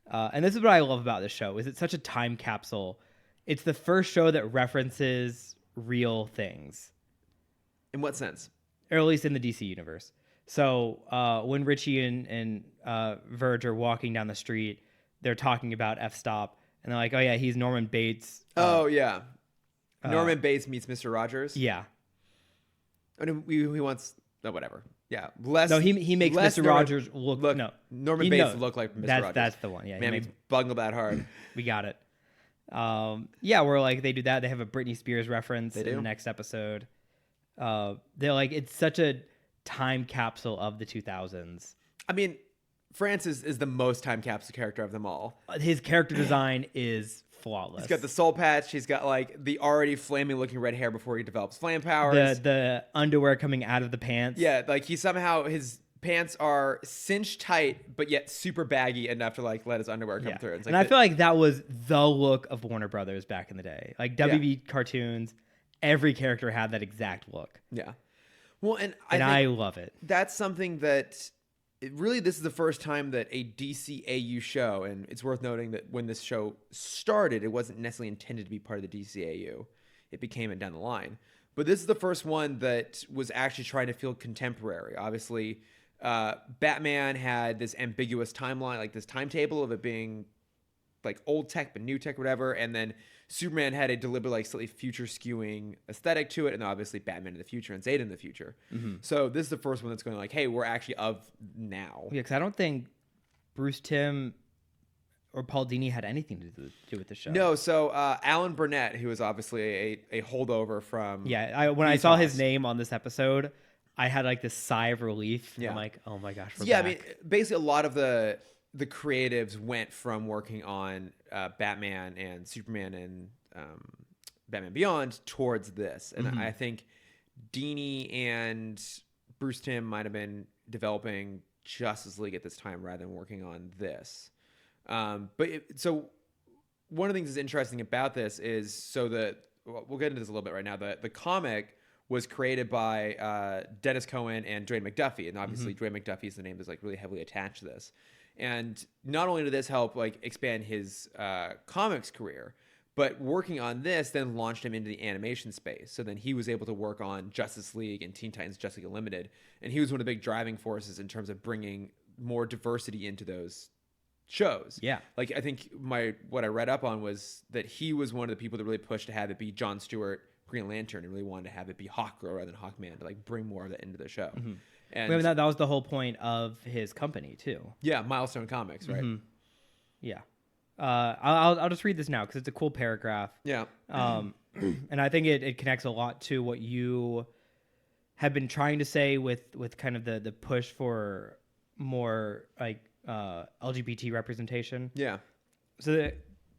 And this is what I love about this show, is it's such a time capsule. It's the first show that references real things. In what sense? Or at least in the DC universe. So when Richie and Verge are walking down the street, they're talking about F-Stop. And they're like, oh, yeah, he's Norman Bates. Yeah. Norman Bates meets Mr. Rogers. Yeah. And he wants... No, whatever. Yeah. Less. No, he makes Mr. Rogers look... No. Norman Bates look like Mr. Rogers. That's the one, yeah. Man, he's bungled that hard. We got it. Yeah, where like they do that. They have a Britney Spears reference in the next episode. They're like, it's such a time capsule of the 2000s. I mean... Francis is the most time capsule character of them all. His character design is flawless. He's got the soul patch. He's got like the already flaming looking red hair before he develops flame powers. The underwear coming out of the pants. Yeah, like his pants are cinched tight, but yet super baggy enough to like let his underwear come through. It's like I feel like that was the look of Warner Brothers back in the day. Like WB cartoons, every character had that exact look. Yeah. Well, and I love it. That's something that... this is the first time that a DCAU show, and it's worth noting that when this show started, it wasn't necessarily intended to be part of the DCAU. It became it down the line. But this is the first one that was actually trying to feel contemporary. Obviously, Batman had this ambiguous timeline, like this timetable of it being like old tech but new tech, whatever. And then Superman had a deliberate, like slightly future skewing aesthetic to it, and obviously Batman in the future and Zeta in the future. So this is the first one that's going like, hey, we're actually of now. Yeah, because I don't think Bruce Timm or Paul Dini had anything to do with the show. No, so Alan Burnett, who was obviously a holdover from when I saw his Ethos. name on this episode, I had like this sigh of relief. Yeah. I'm like, oh my gosh, we're Yeah, back. I mean, basically a lot of the creatives went from working on Batman and Superman and Batman Beyond towards this, and I think Dini and Bruce Timm might have been developing Justice League at this time rather than working on this. So one of the things that's interesting about this is we'll get into this a little bit right now. The comic was created by Dennis Cohen and Dwayne McDuffie, and obviously Dwayne McDuffie is the name that's like really heavily attached to this. And not only did this help like expand his comics career, but working on this then launched him into the animation space. So then he was able to work on Justice League and Teen Titans Justice League Unlimited, and he was one of the big driving forces in terms of bringing more diversity into those shows. Yeah. Like I think what I read up on was that he was one of the people that really pushed to have it be Jon Stewart Green Lantern and really wanted to have it be Hawkgirl rather than Hawkman to like bring more of that into the show. And I mean, that was the whole point of his company too. Yeah, Milestone Comics, right? Yeah. I'll just read this now because it's a cool paragraph. Yeah. And I think it connects a lot to what you have been trying to say with kind of the push for more like LGBT representation. Yeah. So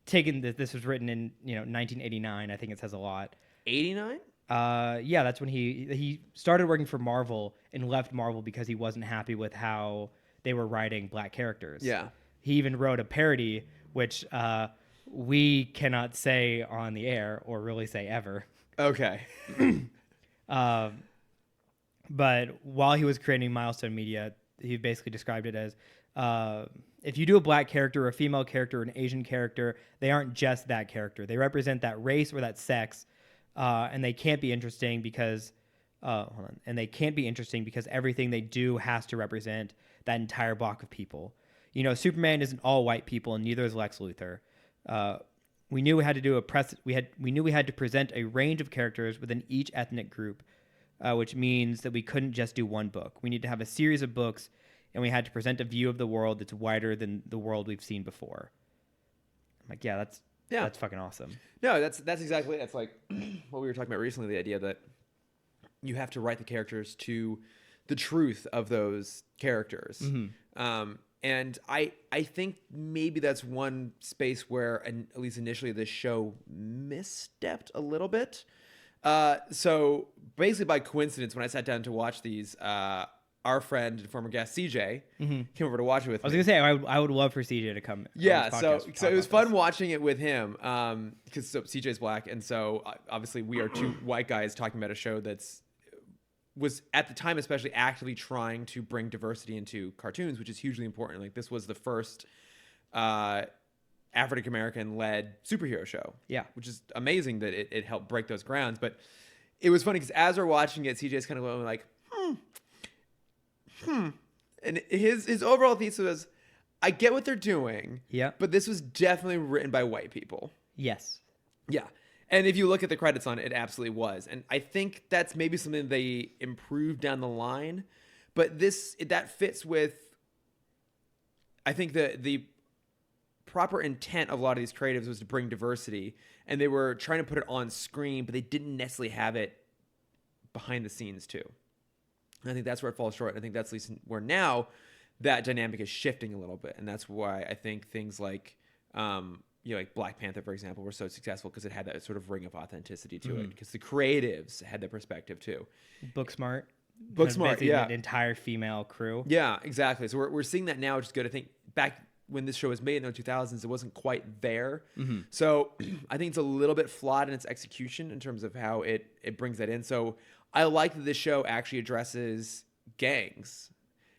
this was written in 1989. I think it says a lot. 89? Yeah, that's when he started working for Marvel and left Marvel because he wasn't happy with how they were writing black characters. Yeah. He even wrote a parody, which we cannot say on the air or really say ever. Okay. But while he was creating Milestone Media, he basically described it as if you do a black character, or a female character, or an Asian character, they aren't just that character. They represent that race or that sex, and they can't be interesting because everything they do has to represent that entire block of people. Superman isn't all white people, and neither is Lex Luthor. We knew we had to present a range of characters within each ethnic group, which means that we couldn't just do one book. We need to have a series of books, and we had to present a view of the world that's wider than the world we've seen before. I'm like, that's fucking awesome. No, that's exactly it. It's like what we were talking about recently, the idea that you have to write the characters to the truth of those characters. And I think maybe that's one space where, at least initially, this show misstepped a little bit. So basically by coincidence, when I sat down to watch these, our friend and former guest CJ came over to watch it with me. I was gonna say I would love for CJ to come. Yeah, so it was fun watching it with him because CJ's black, and so obviously we are two white guys talking about a show was at the time especially actively trying to bring diversity into cartoons, which is hugely important. Like this was the first African American led superhero show. Yeah, which is amazing that it helped break those grounds. But it was funny because as we're watching it, CJ's kind of going like, and his overall thesis was, I get what they're doing. Yeah, but this was definitely written by white people. Yes. Yeah. And if you look at the credits on it, it absolutely was. And I think that's maybe something they improved down the line. But that fits with, I think, the proper intent of a lot of these creatives was to bring diversity. And they were trying to put it on screen, but they didn't necessarily have it behind the scenes too. And I think that's where it falls short. I think that's at least where now that dynamic is shifting a little bit. And that's why I think things like... like Black Panther, for example, were so successful because it had that sort of ring of authenticity to it. Because the creatives had that perspective too. Booksmart, yeah, an entire female crew. Yeah, exactly. So we're seeing that now, which is good. I think back when this show was made in the 2000s, it wasn't quite there. So I think it's a little bit flawed in its execution in terms of how it brings that in. So I like that this show actually addresses gangs.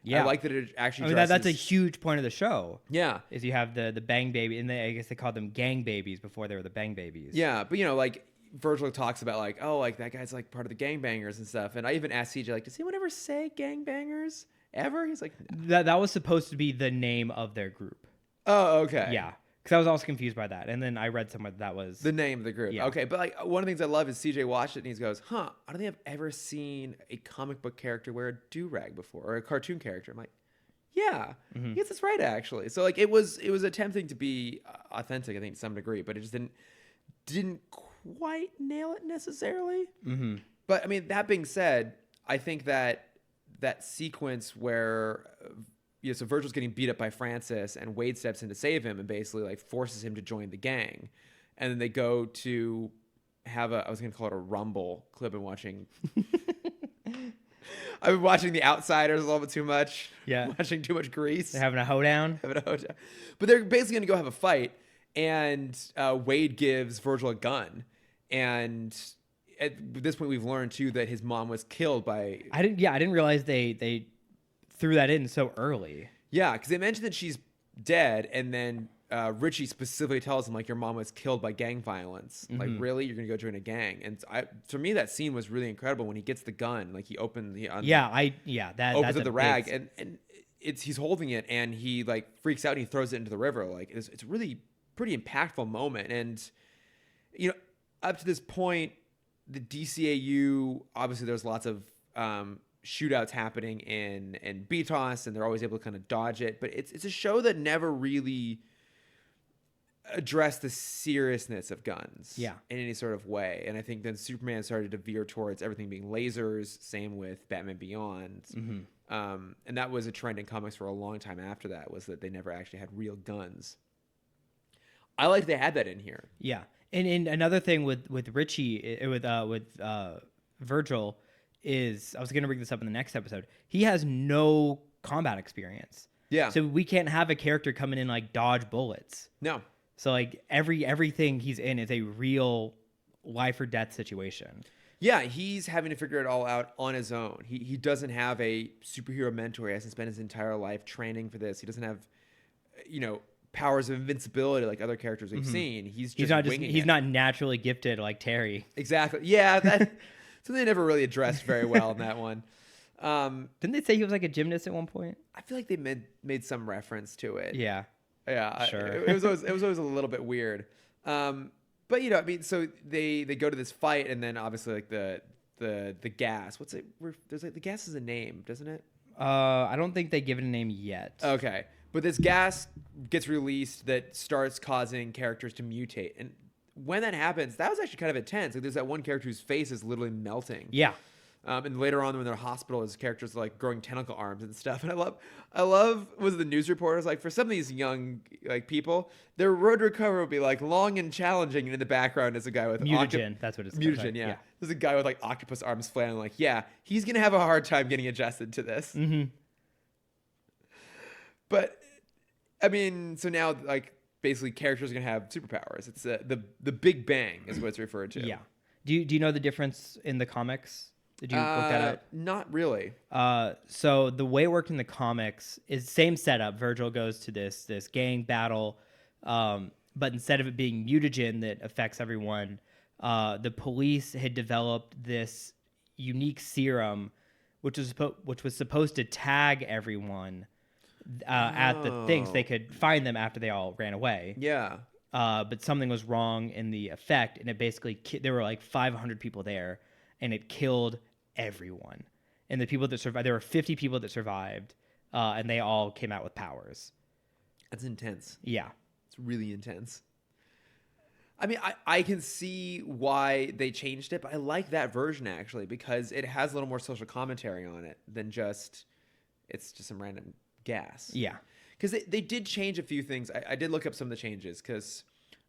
Yeah, I like that it actually. That's a huge point of the show. Yeah, is you have the Bang Baby, and I guess they called them Gang Babies before they were the Bang Babies. Yeah, but like Virgil talks about like, oh, like that guy's like part of the gangbangers and stuff. And I even asked CJ like, does anyone ever say gangbangers ever? He's like, no. That was supposed to be the name of their group. Oh, okay. Yeah, because I was also confused by that, and then I read somewhere that was the name of the group. Yeah. Okay, but like one of the things I love is CJ watched it and he goes, I don't think I've ever seen a comic book character wear a do-rag before, or a cartoon character. I'm like, Yeah, Mhm. yes, that's right actually. So like it was attempting to be authentic, I think, to some degree, but it just didn't quite nail it necessarily. Mhm. But I mean, that being said, I think that sequence where so Virgil's getting beat up by Francis and Wade steps in to save him and basically like forces him to join the gang, and then they go to have I was gonna call it a rumble clip and watching. I've been watching The Outsiders a little bit too much. Yeah. Watching too much Grease. They're having a hoedown. But they're basically going to go have a fight, and Wade gives Virgil a gun. And at this point, we've learned too that his mom was killed by. I didn't realize they threw that in so early. Yeah, because they mentioned that she's dead, and then Richie specifically tells him like your mom was killed by gang violence. Like really, you're gonna go join a gang? And for me, that scene was really incredible when he gets the gun. Like he opens That's up the rag and he's holding it and he like freaks out and he throws it into the river. Like it's really pretty impactful moment. And up to this point, the DCAU obviously there's lots of shootouts happening in BTOS and they're always able to kind of dodge it. But it's a show that never really address the seriousness of guns in any sort of way. And I think then Superman started to veer towards everything being lasers, same with Batman Beyond. And that was a trend in comics for a long time after that, was that they never actually had real guns. I like they had that in here. Yeah. And another thing with Richie, with Virgil, is, I was going to bring this up in the next episode, he has no combat experience. Yeah. So we can't have a character coming in like dodge bullets. No. So like everything he's in is a real life or death situation. Yeah, he's having to figure it all out on his own. He doesn't have a superhero mentor. He hasn't spent his entire life training for this. He doesn't have, powers of invincibility like other characters we've seen. He's not naturally gifted like Terry. Exactly. Yeah, so they never really addressed very well in that one. Didn't they say he was like a gymnast at one point? I feel like they made some reference to it. Yeah. Yeah, sure. It was always a little bit weird. But I mean, so they go to this fight, and then obviously like the gas. What's it? There's like the gas is a name, doesn't it? I don't think they give it a name yet. Okay, but this gas gets released that starts causing characters to mutate, and when that happens, that was actually kind of intense. Like there's that one character whose face is literally melting. Yeah. And later on, when they're in the hospital, his characters are like growing tentacle arms and stuff. And I love was the news reporters like for some of these young like people, their road to recovery will be like long and challenging. And in the background is a guy with mutagen. That's what it's called. Mutagen, yeah. There's a guy with like octopus arms flailing. Like, yeah, he's gonna have a hard time getting adjusted to this. Mm-hmm. But I mean, so now like basically characters are gonna have superpowers. It's the Big Bang is what it's referred to. Yeah. Do you know the difference in the comics? Did you look that up? Not really. So the way it worked in the comics is same setup. Virgil goes to this gang battle, but instead of it being mutagen that affects everyone, the police had developed this unique serum, which was supposed to tag everyone at the things. They could find them after they all ran away. Yeah. But something was wrong in the effect, and it basically there were like 500 people there, and it killed everyone. And the people that survived, there were 50 people that survived, and they all came out with powers. That's intense. Yeah. It's really intense. I mean, I can see why they changed it, but I like that version actually because it has a little more social commentary on it than it's just some random gas. Yeah. Because they did change a few things. I did look up some of the changes because,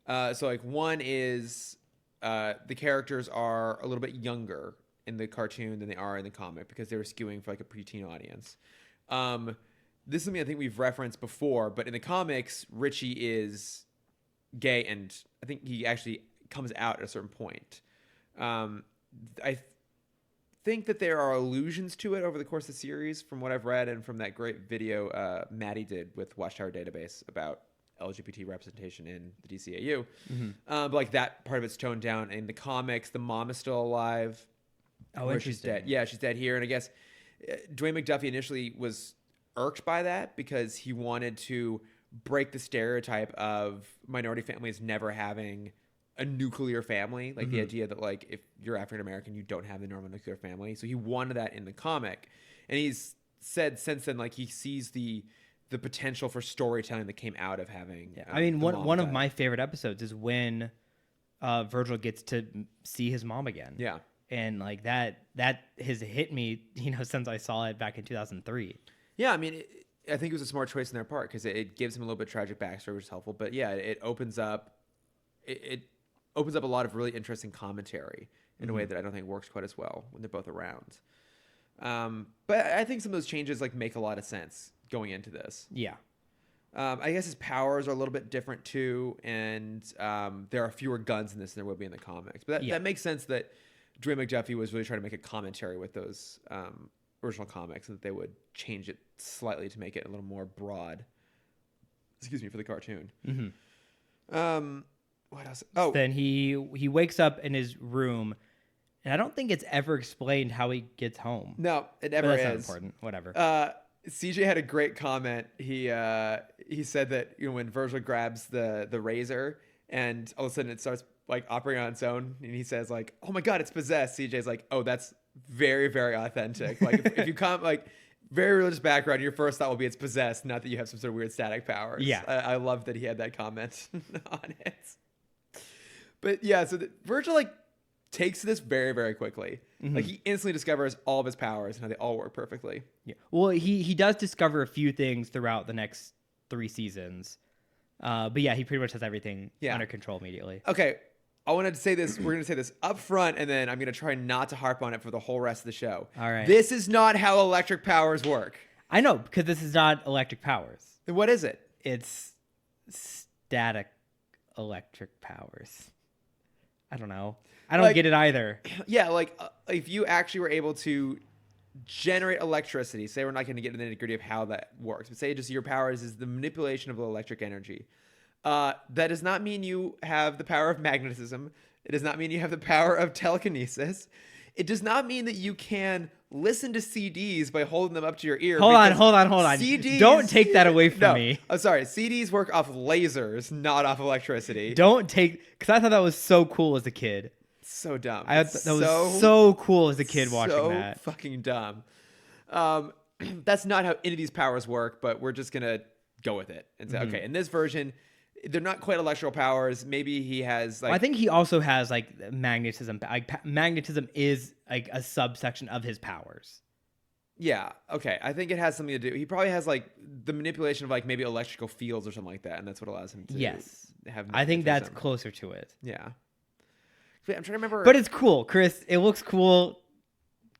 so like one is the characters are a little bit younger in the cartoon than they are in the comic because they were skewing for like a preteen audience. This is something I think we've referenced before, but in the comics, Richie is gay, and I think he actually comes out at a certain point. I think that there are allusions to it over the course of the series from what I've read and from that great video Maddie did with Watchtower Database about LGBT representation in the DCAU. Mm-hmm. But like that part of it's toned down. In the comics, the mom is still alive. Oh, interesting. She's dead. Yeah, she's dead here. And I guess Dwayne McDuffie initially was irked by that because he wanted to break the stereotype of minority families never having a nuclear family. Like the idea that like if you're African American, you don't have the normal nuclear family. So he wanted that in the comic. And he's said since then, like he sees the potential for storytelling that came out of having. Yeah. I mean, the mom one of die. my favorite episodes is when Virgil gets to see his mom again. Yeah. And like that has hit me, since I saw it back in 2003. Yeah, I mean, I think it was a smart choice on their part because it gives him a little bit of tragic backstory, which is helpful. But yeah, it opens up a lot of really interesting commentary in a way that I don't think works quite as well when they're both around. But I think some of those changes like make a lot of sense going into this. Yeah. I guess his powers are a little bit different too, and there are fewer guns in this than there would be in the comics. But that makes sense that Dre McDuffie was really trying to make a commentary with those original comics, and that they would change it slightly to make it a little more broad. Excuse me, for the cartoon. Mm-hmm. What else? So then he wakes up in his room, and I don't think it's ever explained how he gets home. No, it never But that's is. not important. Whatever. CJ had a great comment. He said that when Virgil grabs the razor and all of a sudden it starts like operating on its own, and he says like, "Oh my god, it's possessed." CJ's like, "Oh, that's very, very authentic." Like if you come like very religious background, your first thought will be it's possessed, not that you have some sort of weird static powers. Yeah, I love that he had that comment on it. But yeah, so Virgil like takes this very, very quickly. Mm-hmm. Like he instantly discovers all of his powers and how they all work perfectly. Yeah. Well, he does discover a few things throughout the next 3 seasons. But yeah, he pretty much has everything under control immediately. Okay. I wanted to say this. We're going to say this up front, and then I'm going to try not to harp on it for the whole rest of the show. All right. This is not how electric powers work. I know, because this is not electric powers. Then what is it? It's static electric powers. I don't know. I don't get it either. Yeah, like if you actually were able to generate electricity, say we're not going to get into the nitty-gritty of how that works, but say just your powers is the manipulation of electric energy. That does not mean you have the power of magnetism. It does not mean you have the power of telekinesis. It does not mean that you can listen to CDs by holding them up to your ear. Hold on. CDs, don't take that away from me. I'm sorry. CDs work off lasers, not off electricity. Because I thought that was so cool as a kid. So dumb. That was so cool as a kid watching that. So fucking dumb. That's not how any of these powers work, but we're just going to go with it and say, okay, in this version, they're not quite electrical powers. Maybe he has like... I think he also has like magnetism. Like magnetism is like a subsection of his powers. Yeah. Okay. I think it has something to do. He probably has like the manipulation of like maybe electrical fields or something like that. And that's what allows him to have... I think that's closer to it. Yeah. I'm trying to remember... But it's cool, Chris. It looks cool.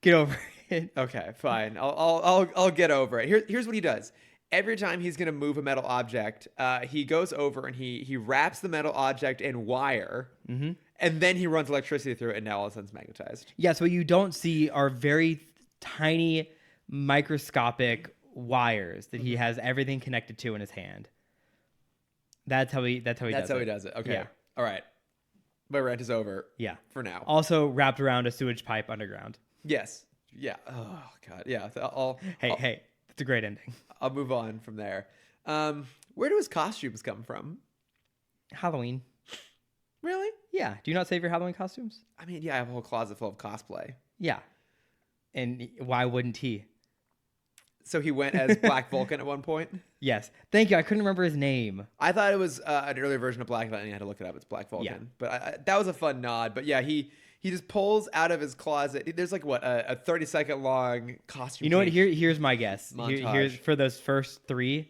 Get over it. Okay, fine. I'll get over it. Here's what he does. Every time he's going to move a metal object, he goes over and he wraps the metal object in wire, and then he runs electricity through it, and now all of a sudden it's magnetized. Yeah, so what you don't see are very tiny, microscopic wires that he has everything connected to in his hand. That's how he does it. Okay. Yeah. All right. My rant is over. Yeah. For now. Also wrapped around a sewage pipe underground. Yes. Yeah. Oh, God. Yeah. Hey. It's a great ending. I'll move on from there. Where do his costumes come from? Halloween. Really? Yeah. Do you not save your Halloween costumes? I mean, yeah, I have a whole closet full of cosplay. Yeah. And why wouldn't he? So he went as Black Vulcan at one point? Yes. Thank you. I couldn't remember his name. I thought it was an earlier version of Black Vulcan. I had to look it up. It's Black Vulcan. Yeah. But that was a fun nod. But yeah, he just pulls out of his closet. There's like a 30-second long costume. You know what? Here's my guess. Montage. Here's for those first 3,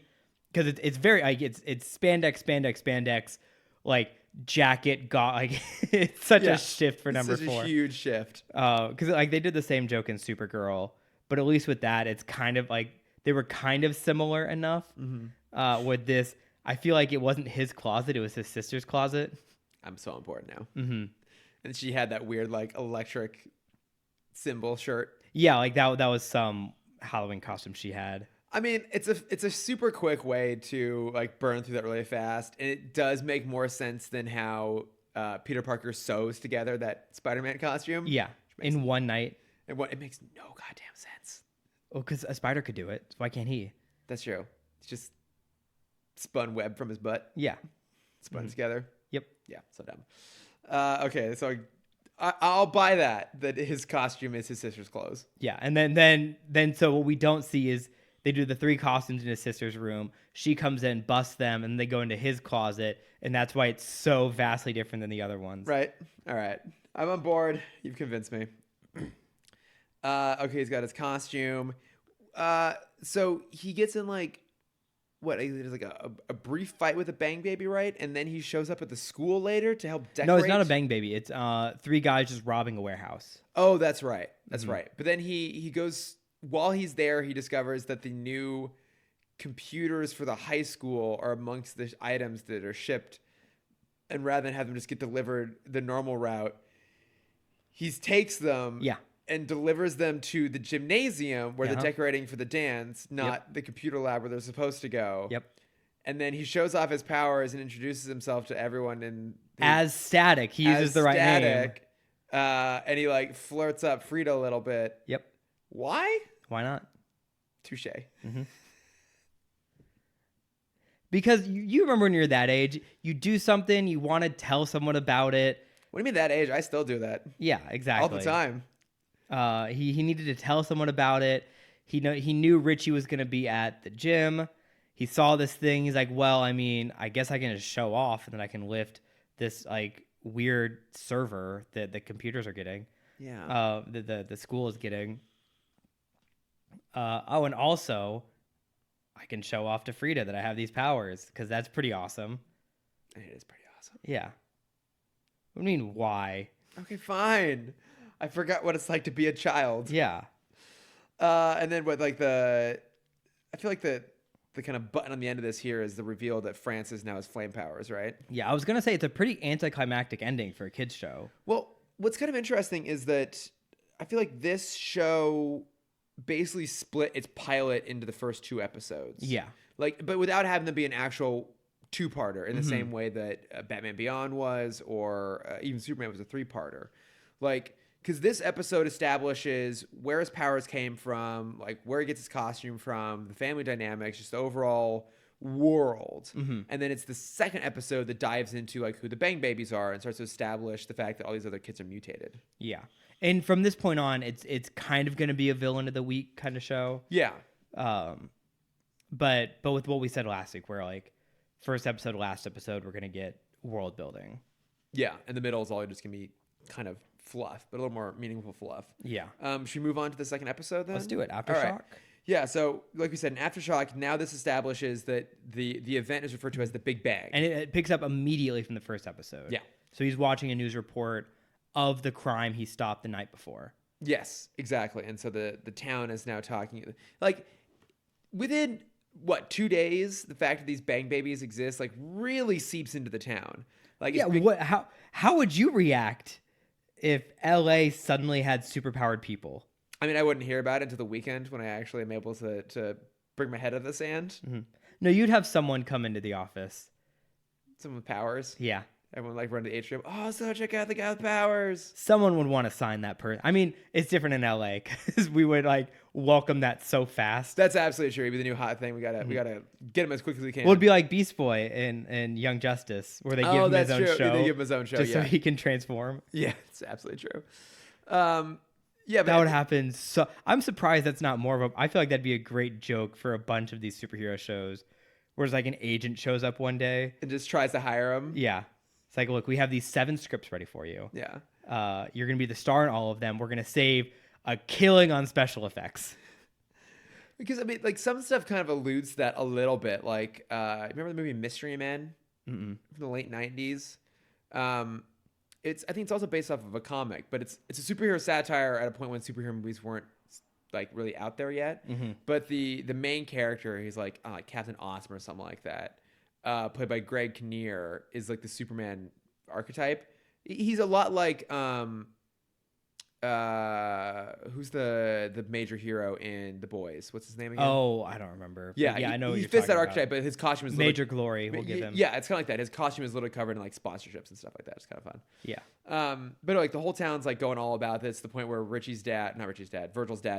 because it's very like it's spandex, like jacket like it's such a shift for number 4. Such a huge shift. Because like they did the same joke in Supergirl, but at least with that, it's kind of like they were kind of similar enough. With this, I feel like it wasn't his closet; it was his sister's closet. I'm so important now. And she had that weird like electric symbol shirt. Yeah, like that was some Halloween costume she had. I mean, it's a super quick way to like burn through that really fast, and it does make more sense than how Peter Parker sews together that Spider-Man costume. Yeah, in one night. It makes no goddamn sense. Well, because a spider could do it. Why can't he? That's true. It's just spun web from his butt. Yeah. Spun together. Yep. Yeah, so dumb. Okay, so I'll buy that his costume is his sister's clothes. Yeah, and then so what we don't see is they do the 3 costumes in his sister's room. She comes in, busts them, and they go into his closet, and that's why it's so vastly different than the other ones. Right. All right. I'm on board. You've convinced me. Okay, he's got his costume. So he gets in like what? There's like a brief fight with a Bang Baby, right? And then he shows up at the school later to help decorate. No, it's not a Bang Baby. It's 3 guys just robbing a warehouse. Oh, that's right. That's right. But then he goes while he's there. He discovers that the new computers for the high school are amongst the items that are shipped, and rather than have them just get delivered the normal route, he takes them. Yeah. And delivers them to the gymnasium where they're decorating for the dance, not the computer lab where they're supposed to go. Yep. And then he shows off his powers and introduces himself to everyone as Static. He uses the right name. And he like flirts up Frida a little bit. Yep. Why? Why not? Touche. Mm-hmm. Because you remember when you're that age, you do something, you want to tell someone about it. What do you mean that age? I still do that. Yeah, exactly. All the time. He needed to tell someone about it. He knew Richie was going to be at the gym. He saw this thing. He's like, well, I mean, I guess I can just show off and then I can lift this like weird server that the computers are getting. Yeah. The school is getting. And also I can show off to Frida that I have these powers because that's pretty awesome. It is pretty awesome. Yeah. I mean, why? Okay, fine. I forgot what it's like to be a child. Yeah. And then what, like I feel like the kind of button on the end of this here is the reveal that Francis now has flame powers, right? Yeah, I was going to say it's a pretty anticlimactic ending for a kid's show. Well, what's kind of interesting is that I feel like this show basically split its pilot into the first 2 episodes. Yeah. But without having them be an actual 2-parter in the same way that Batman Beyond was, or even Superman was a 3-parter. Because this episode establishes where his powers came from, like where he gets his costume from, the family dynamics, just the overall world. Mm-hmm. And then it's the second episode that dives into like who the Bang Babies are and starts to establish the fact that all these other kids are mutated. Yeah. And from this point on, it's kind of going to be a villain of the week kind of show. Yeah. But with what we said last week, where like first episode, last episode, we're going to get world building. Yeah. And the middle is all just going to be kind of fluff, but a little more meaningful fluff. Yeah. Should we move on to the second episode then? Let's do it. Aftershock. Right. Yeah. So like we said, in Aftershock, now this establishes that the event is referred to as the Big Bang. And it picks up immediately from the first episode. Yeah. So he's watching a news report of the crime he stopped the night before. Yes, exactly. And so the town is now talking, like within 2 days, the fact that these Bang Babies exist like really seeps into the town. Like, yeah, how would you react if LA suddenly had superpowered people? I mean, I wouldn't hear about it until the weekend when I actually am able to bring my head out of the sand. Mm-hmm. No, you'd have someone come into the office. Someone with powers. Yeah. Everyone like run to the atrium. Oh, so check out the guy with powers. Someone would want to sign that person. I mean, it's different in LA because we would like welcome that so fast. That's absolutely true. It'd be the new hot thing. We gotta get him as quickly as we can. Well, it'd be like Beast Boy in Young Justice, where they give him his own show. They give him his own show, just so he can transform. Yeah, it's absolutely true. Yeah, that would happen. So I'm surprised that's not more of a. I feel like that'd be a great joke for a bunch of these superhero shows, where it's like an agent shows up one day and just tries to hire him. Yeah. It's like, look, we have these 7 scripts ready for you. Yeah. You're going to be the star in all of them. We're going to save a killing on special effects. Because, I mean, like, some stuff kind of alludes to that a little bit. Like, remember the movie Mystery Men? Mm-mm. From the late 90s? I think it's also based off of a comic, but it's a superhero satire at a point when superhero movies weren't, like, really out there yet. Mm-hmm. But the main character, he's like Captain Awesome or something like that. Played by Greg Kinnear, is like the Superman archetype. He's a lot like who's the major hero in The Boys? What's his name again? Oh, I don't remember. Yeah, I know he you're fits that talking archetype, about. but his costume is Major Glory. We'll give him. Yeah, it's kind of like that. His costume is literally covered in like sponsorships and stuff like that. It's kind of fun. Yeah. But like the whole town's like going all about this to the point where Virgil's dad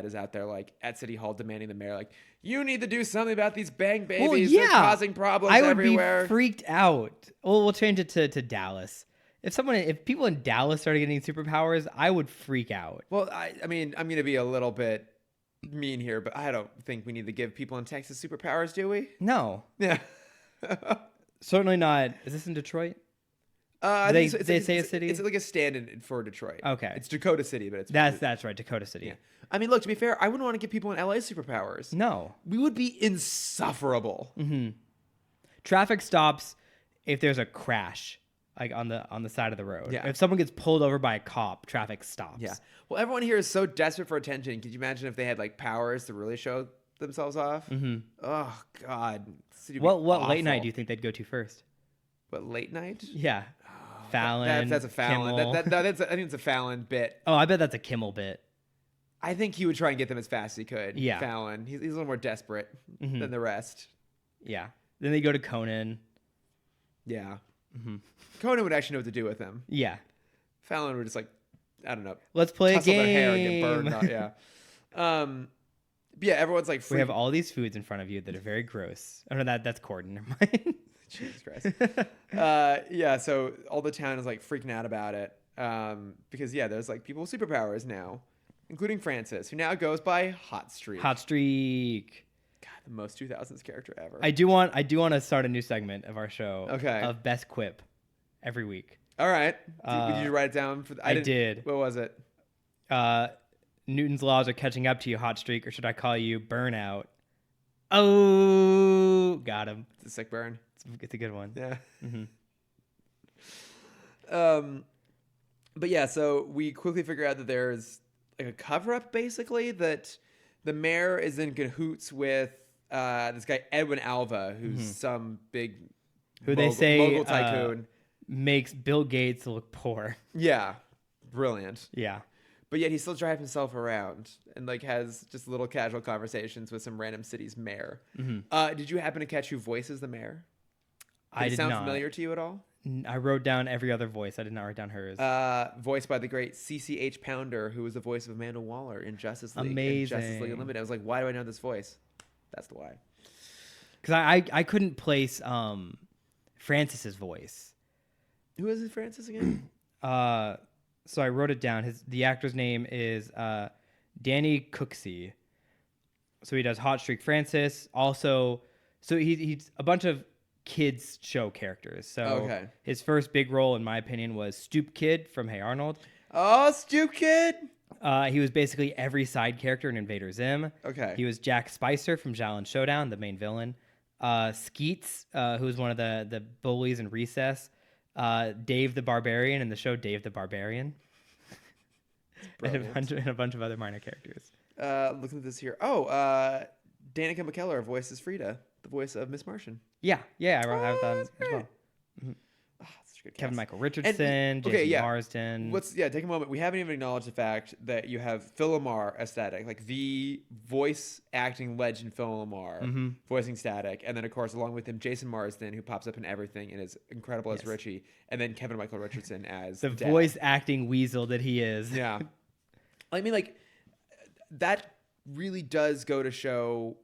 is out there like at City Hall demanding the mayor like, you need to do something about these Bang Babies. Well, yeah. They're causing problems I would everywhere. be freaked out. Well, we'll change it to Dallas. if people in Dallas started getting superpowers, I would freak out. Well, I mean, I'm going to be a little bit mean here, but I don't think we need to give people in Texas superpowers, do we? No, Yeah. certainly not. Is this in Detroit? I They- think they say a city? It's like a stand-in for Detroit. Okay. It's Dakota City, but it's That's right, Dakota City. yeah. I mean, look, to be fair, I wouldn't want to give people in LA superpowers. No. We would be insufferable. Traffic stops if there's a crash, like on the side of the road. Yeah. If someone gets pulled over by a cop, traffic stops. Yeah. Well, everyone here is so desperate for attention. Could you imagine if they had like powers to really show themselves off? Oh God. City would be What late awful. night do you think they'd go to first? What, late night? Yeah. Fallon. That's a Fallon. Kimmel. That's I think it's a Fallon bit. Oh, I bet that's a Kimmel bit. I think he would try and get them as fast as he could. Yeah. Fallon. He's a little more desperate than the rest. Yeah. Then they go to Conan. Yeah. Conan would actually know what to do with him. Yeah. Fallon would just like, I don't know, Let's play a tussle their hair and game. get burned out. Yeah. But yeah, everyone's like, We have all these foods in front of you that are very gross. Oh no, that's Corden. Never mind. Jesus Christ. Yeah, so all the town is like freaking out about it. Because yeah, there's like people with superpowers now, including Francis, who now goes by Hot Streak. Hot streak. God, the most 2000s character ever. I do want to start a new segment of our show. Okay. Of best quip every week. All right. Did you write it down? I did. What was it? Newton's laws are catching up to you, Hot Streak, or should I call you Burnout? Oh, got him. It's a sick burn. It's a good one. Yeah. But yeah, so we quickly figure out that there's like a cover up basically that the mayor is in cahoots with this guy Edwin Alva, who's some big Who they say mogul tycoon. Makes Bill Gates look poor. Yeah, brilliant. Yeah. But yet he still drives himself around and like has just little casual conversations with some random city's mayor. Did you happen to catch who voices the mayor? I did sound not. familiar to you at all? I wrote down every other voice. I did not write down hers. Voiced by the great CCH Pounder, who was the voice of Amanda Waller in Justice League. Amazing. In Justice League Unlimited. I was like, why do I know this voice? That's the why. Because I couldn't place Francis's voice. Who is it, Francis again? So I wrote it down. The actor's name is Danny Cooksey. So he does Hot Streak Francis. Also, so he's a bunch of kids show characters. So Okay. his first big role, in my opinion, was Stoop Kid from Hey Arnold. Oh, Stoop Kid. He was basically every side character in Invader Zim. Okay. He was Jack Spicer from Jalen Showdown, the main villain. Skeets, who was one of the bullies in Recess. Dave the Barbarian in the show Dave the Barbarian. and a bunch of other minor characters. Looking at this here. Oh, Danica McKellar voices Frida, the voice of Miss Martian. Yeah, I wrote that as well. Oh, such a good Kevin cast. Michael Richardson, Jason Marsden. Take a moment. We haven't even acknowledged the fact that you have Phil Lamar as Static, like the voice acting legend Phil Lamar voicing Static, and then of course along with him Jason Marsden, who pops up in everything and is incredible as Richie, and then Kevin Michael Richardson as the Dad. voice acting weasel that he is. Yeah, I mean, like that really does go to show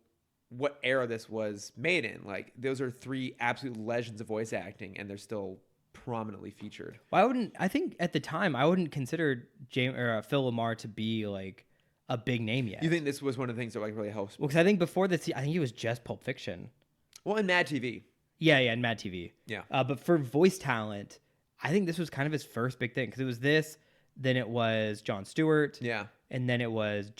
what era this was made in. Like those are three absolute legends of voice acting, and they're still prominently featured. Well, I think at the time I wouldn't consider Phil Lamar to be like a big name yet. You think this was one of the things that like really helps? Well, because I think before this, I think he was just Pulp Fiction. Well, in Mad TV. Yeah, and Mad TV. Yeah. But for voice talent, I think this was kind of his first big thing because it was this, then it was Jon Stewart. Yeah. And then it was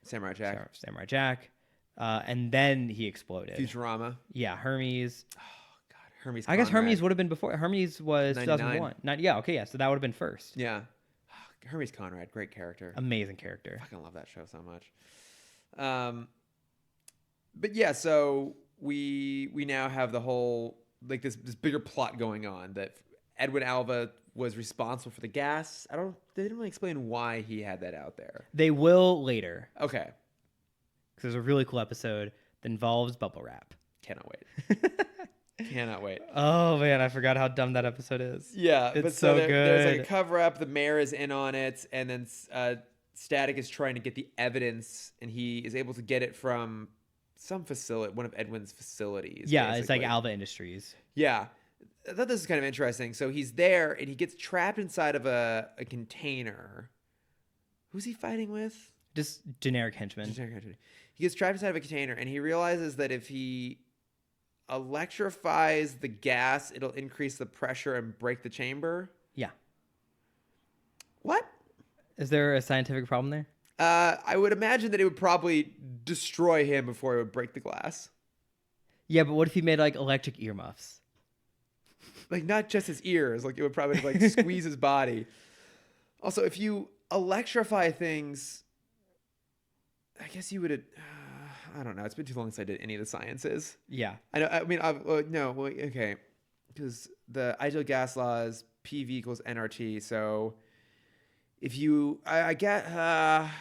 Samurai Jack. Samurai Jack. And then he exploded. Futurama. Yeah, Hermes. Oh, God. Hermes. I guess Conrad. Hermes would have been before. Hermes was 2001. Yeah, okay, yeah. So that would have been first. Yeah. Hermes Conrad. Great character. Amazing character. I fucking love that show so much. But yeah, so we now have the whole, like this bigger plot going on that Edwin Alva was responsible for the gas. They didn't really explain why he had that out there. They will later. Okay. Because there's a really cool episode that involves bubble wrap. Cannot wait. Cannot wait. Oh man, I forgot how dumb that episode is. Yeah, it's but so good. There's like a cover up. The mayor is in on it, and then Static is trying to get the evidence, and he is able to get it from some facility, one of Edwin's facilities. Yeah, it's basically. like Alva Industries. Yeah, I thought this was kind of interesting. So he's there and he gets trapped inside of a container. Who's he fighting with? Just generic henchman. He gets trapped inside of a container and he realizes that if he electrifies the gas, it'll increase the pressure and break the chamber. Yeah. What? Is there a scientific problem there? I would imagine that it would probably destroy him before it would break the glass. Yeah, but what if he made like electric earmuffs? Like not just his ears, like it would probably like squeeze his body. Also, if you electrify things, I guess you would. I don't know. It's been too long since I did any of the sciences. Yeah. I know. I mean, no. Well, okay, because the ideal gas law is PV equals nRT. So if you, I guess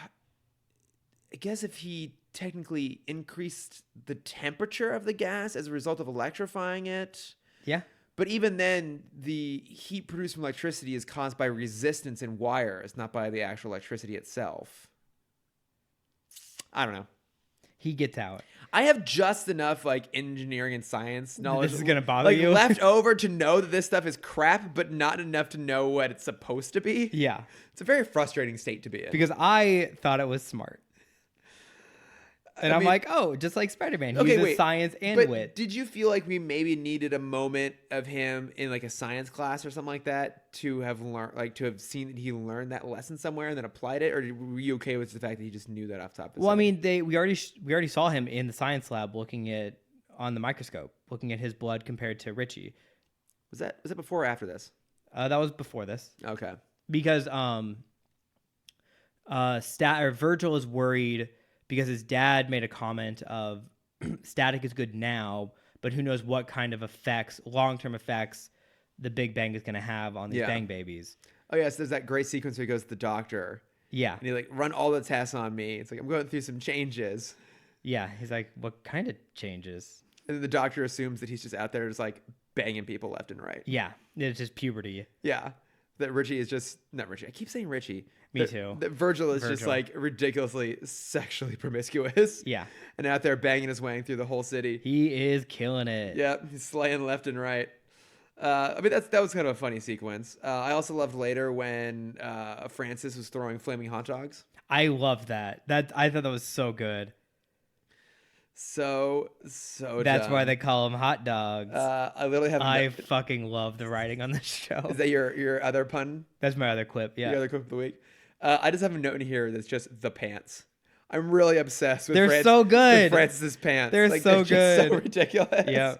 if he technically increased the temperature of the gas as a result of electrifying it. Yeah. But even then, the heat produced from electricity is caused by resistance in wires, not by the actual electricity itself. I don't know. He gets out. I have just enough like engineering and science knowledge. This is gonna bother you. Left over to know that this stuff is crap, but not enough to know what it's supposed to be. Yeah. It's a very frustrating state to be in. Because I thought it was smart. And I'm like, oh, just like Spider-Man. He uses science and wit. Did you feel like we maybe needed a moment of him in like a science class or something like that to have learned, like to have seen that he learned that lesson somewhere and then applied it, or were you okay with the fact that he just knew that off the top of his head? Well, I mean, we already saw him in the science lab looking at on the microscope, looking at his blood compared to Richie. Was that before or after this? That was before this. Okay. Because Virgil is worried because his dad made a comment of static is good now, but who knows what kind of effects, long-term effects, the Big Bang is going to have on these Bang babies. Oh, yes. There's that great sequence where he goes to the doctor. Yeah. And he like, run all the tests on me. It's like, I'm going through some changes. Yeah. He's like, what kind of changes? And then the doctor assumes that he's just out there just like banging people left and right. Yeah. It's just puberty. Yeah. That Richie is just, not Richie. I keep saying Richie. Me too. That Virgil is just like ridiculously sexually promiscuous. Yeah. And out there banging his way through the whole city. He is killing it. Yep. He's slaying left and right. I mean, that was kind of a funny sequence. I also loved later when Francis was throwing flaming hot dogs. I loved that. I thought that was so good. So that's dumb. why they call them hot dogs. I literally have. I fucking love the writing on this show. Is that your other pun? That's my other clip. Yeah. Your other clip of the week. I just have a note in here that's just the pants. I'm really obsessed with. They're so good. With Francis's pants. They're like, so they're good. Just so ridiculous. Yeah.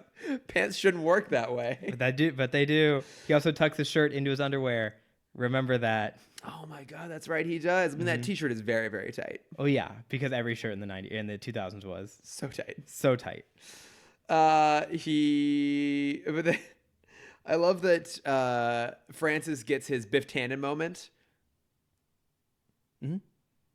Pants shouldn't work that way. But they do. He also tucks his shirt into his underwear. Remember that. Oh my god, that's right. He does. I mean, that T-shirt is very, very tight. Oh yeah, because every shirt in the 2000s was so tight. So tight. I love that Francis gets his Biff Tannen moment. Mm-hmm.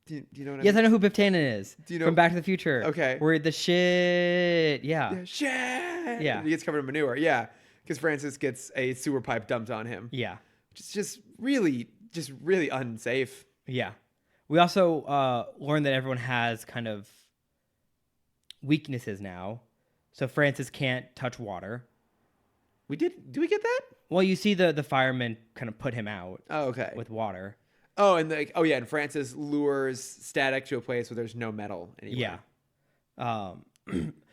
Do you know what I mean? Yes, I know who Biff Tannen is. Do you know from Back to the Future? Okay. Where the shit. Yeah. Shit. Yeah. He gets covered in manure. Yeah. Because Francis gets a sewer pipe dumped on him. Yeah. Which is just really unsafe. Yeah. We also learned that everyone has kind of weaknesses now. So Francis can't touch water. Do we get that? Well, you see the firemen kind of put him out. Oh, okay. With water. Oh, and Francis lures Static to a place where there's no metal anywhere. Yeah.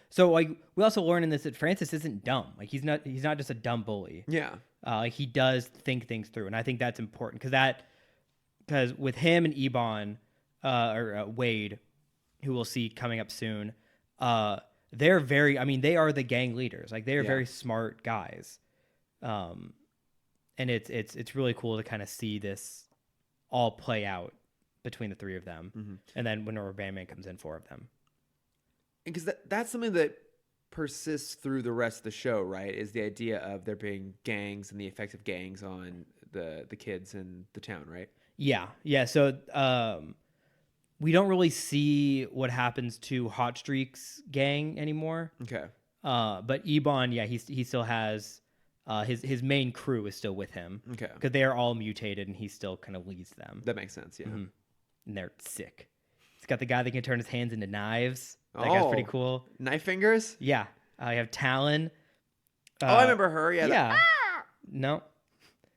So like we also learn in this that Francis isn't dumb. Like he's not just a dumb bully. Yeah. Like he does think things through, and I think that's important because with him and Ebon or Wade, who we'll see coming up soon, they're they are the gang leaders. Like they are very smart guys, and it's really cool to kind of see this all play out between the three of them, and then whenever Bandman comes in, four of them. Because that's something that persists through the rest of the show, right? Is the idea of there being gangs and the effects of gangs on the kids in the town, right? Yeah. So we don't really see what happens to Hot Streak's gang anymore. Okay. But Ebon, he still has his main crew is still with him. Okay. Because they are all mutated and he still kind of leads them. That makes sense, yeah. And they're sick. He's got the guy that can turn his hands into knives. That guy's pretty cool. Knife fingers? Yeah. You have Talon. I remember her. Yeah. Yeah. No.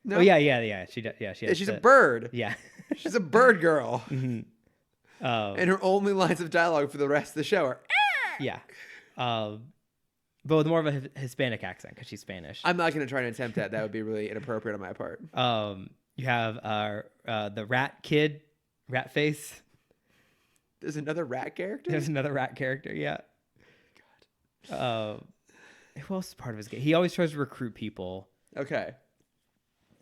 No. Oh yeah. She does. Yeah, Yeah, she's a bird. Yeah. She's a bird girl. Mhm. And her only lines of dialogue for the rest of the show are. Yeah. But with more of a Hispanic accent because she's Spanish. I'm not going to try and attempt that. That would be really inappropriate on my part. You have the rat kid, rat face. There's another rat character? There's another rat character, yeah. God. Who else is part of his game? He always tries to recruit people. Okay.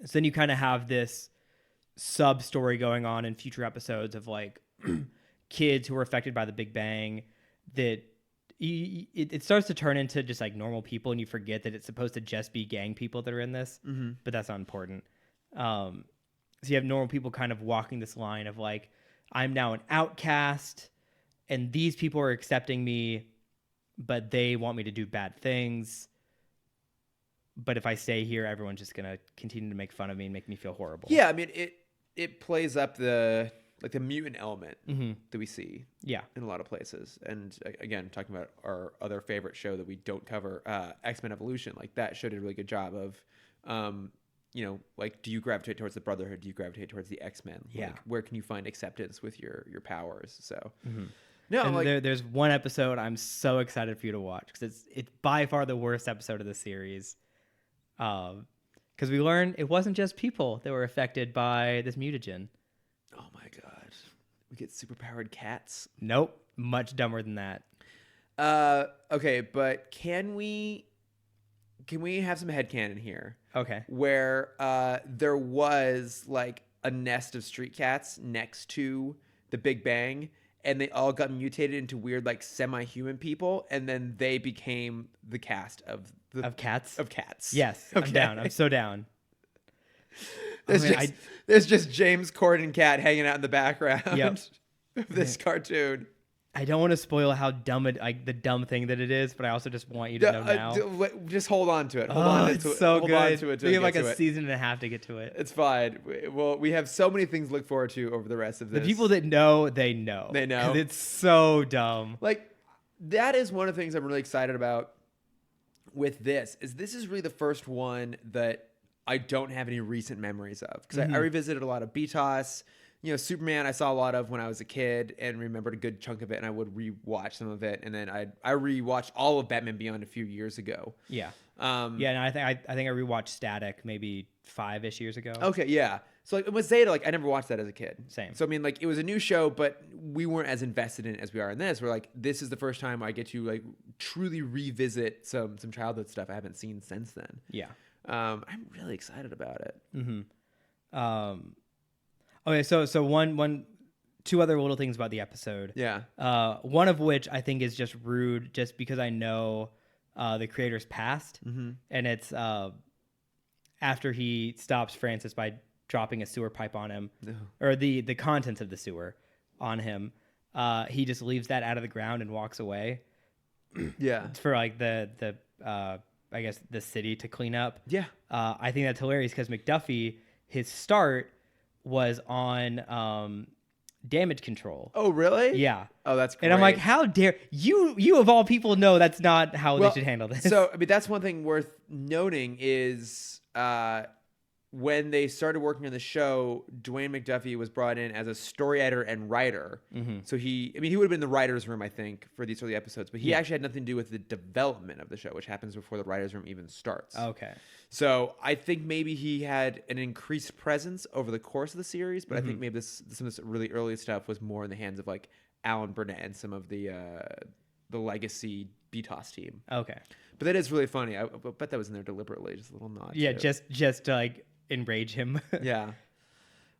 So then you kind of have this sub story going on in future episodes of like kids who were affected by the Big Bang that it starts to turn into just like normal people, and you forget that it's supposed to just be gang people that are in this, but that's not important. So you have normal people kind of walking this line of like, I'm now an outcast and these people are accepting me, but they want me to do bad things. But if I stay here, everyone's just going to continue to make fun of me and make me feel horrible. Yeah, I mean, it plays up the mutant element that we see in a lot of places. And again, talking about our other favorite show that we don't cover, X-Men Evolution, like that show did a really good job of, like, do you gravitate towards the Brotherhood? Do you gravitate towards the X-Men? Yeah. Like, where can you find acceptance with your powers? So, no, and there's one episode I'm so excited for you to watch because it's by far the worst episode of the series. Because we learned it wasn't just people that were affected by this mutagen. Oh my god, we get superpowered cats. Nope, much dumber than that. Okay, but can we have some headcanon here? Okay. Where there was like a nest of street cats next to the Big Bang, and they all got mutated into weird like semi-human people, and then they became the cast of cats. Of cats. Yes, okay. I'm down. I'm so down. There's just James Corden cat hanging out in the background of this cartoon. I don't want to spoil how dumb the dumb thing that it is, but I also just want you to know now. Just hold on to it. It's so good. On to it. We have like a season and a half to get to it. It's fine. Well, we have so many things to look forward to over the rest of this. The people that know, they know. They know. It's so dumb. Like, that is one of the things I'm really excited about with this is really the first one that I don't have any recent memories of. Because I revisited a lot of BTOS. Superman I saw a lot of when I was a kid and remembered a good chunk of it, and I would rewatch some of it, and then I rewatched all of Batman Beyond a few years ago. Yeah. And I think I rewatched Static maybe 5-ish years ago. Okay, yeah. So like with Zeta, like I never watched that as a kid. Same. So I mean, like it was a new show, but we weren't as invested in it as we are in this. We're like, this is the first time I get to like truly revisit some childhood stuff I haven't seen since then. Yeah. I'm really excited about it. Okay, so two other little things about the episode. Yeah. One of which I think is just rude, just because I know the creator's past, and it's after he stops Francis by dropping a sewer pipe on him, or the contents of the sewer on him. He just leaves that out of the ground and walks away. Yeah. For like the I guess the city to clean up. Yeah. I think that's hilarious because McDuffie, his start was on damage control. Oh, really? Yeah. Oh, that's great. And I'm like, how dare you of all people know that's not how they should handle this. So, I mean, that's one thing worth noting is when they started working on the show, Dwayne McDuffie was brought in as a story editor and writer. So he would have been in the writer's room, I think, for these early episodes, but he actually had nothing to do with the development of the show, which happens before the writer's room even starts. Okay. So I think maybe he had an increased presence over the course of the series, but I think maybe some of this really early stuff was more in the hands of like Alan Burnett and some of the legacy BTOS team. Okay. But that is really funny. I bet that was in there deliberately, just a little nod. Yeah, just to like enrage him. Yeah.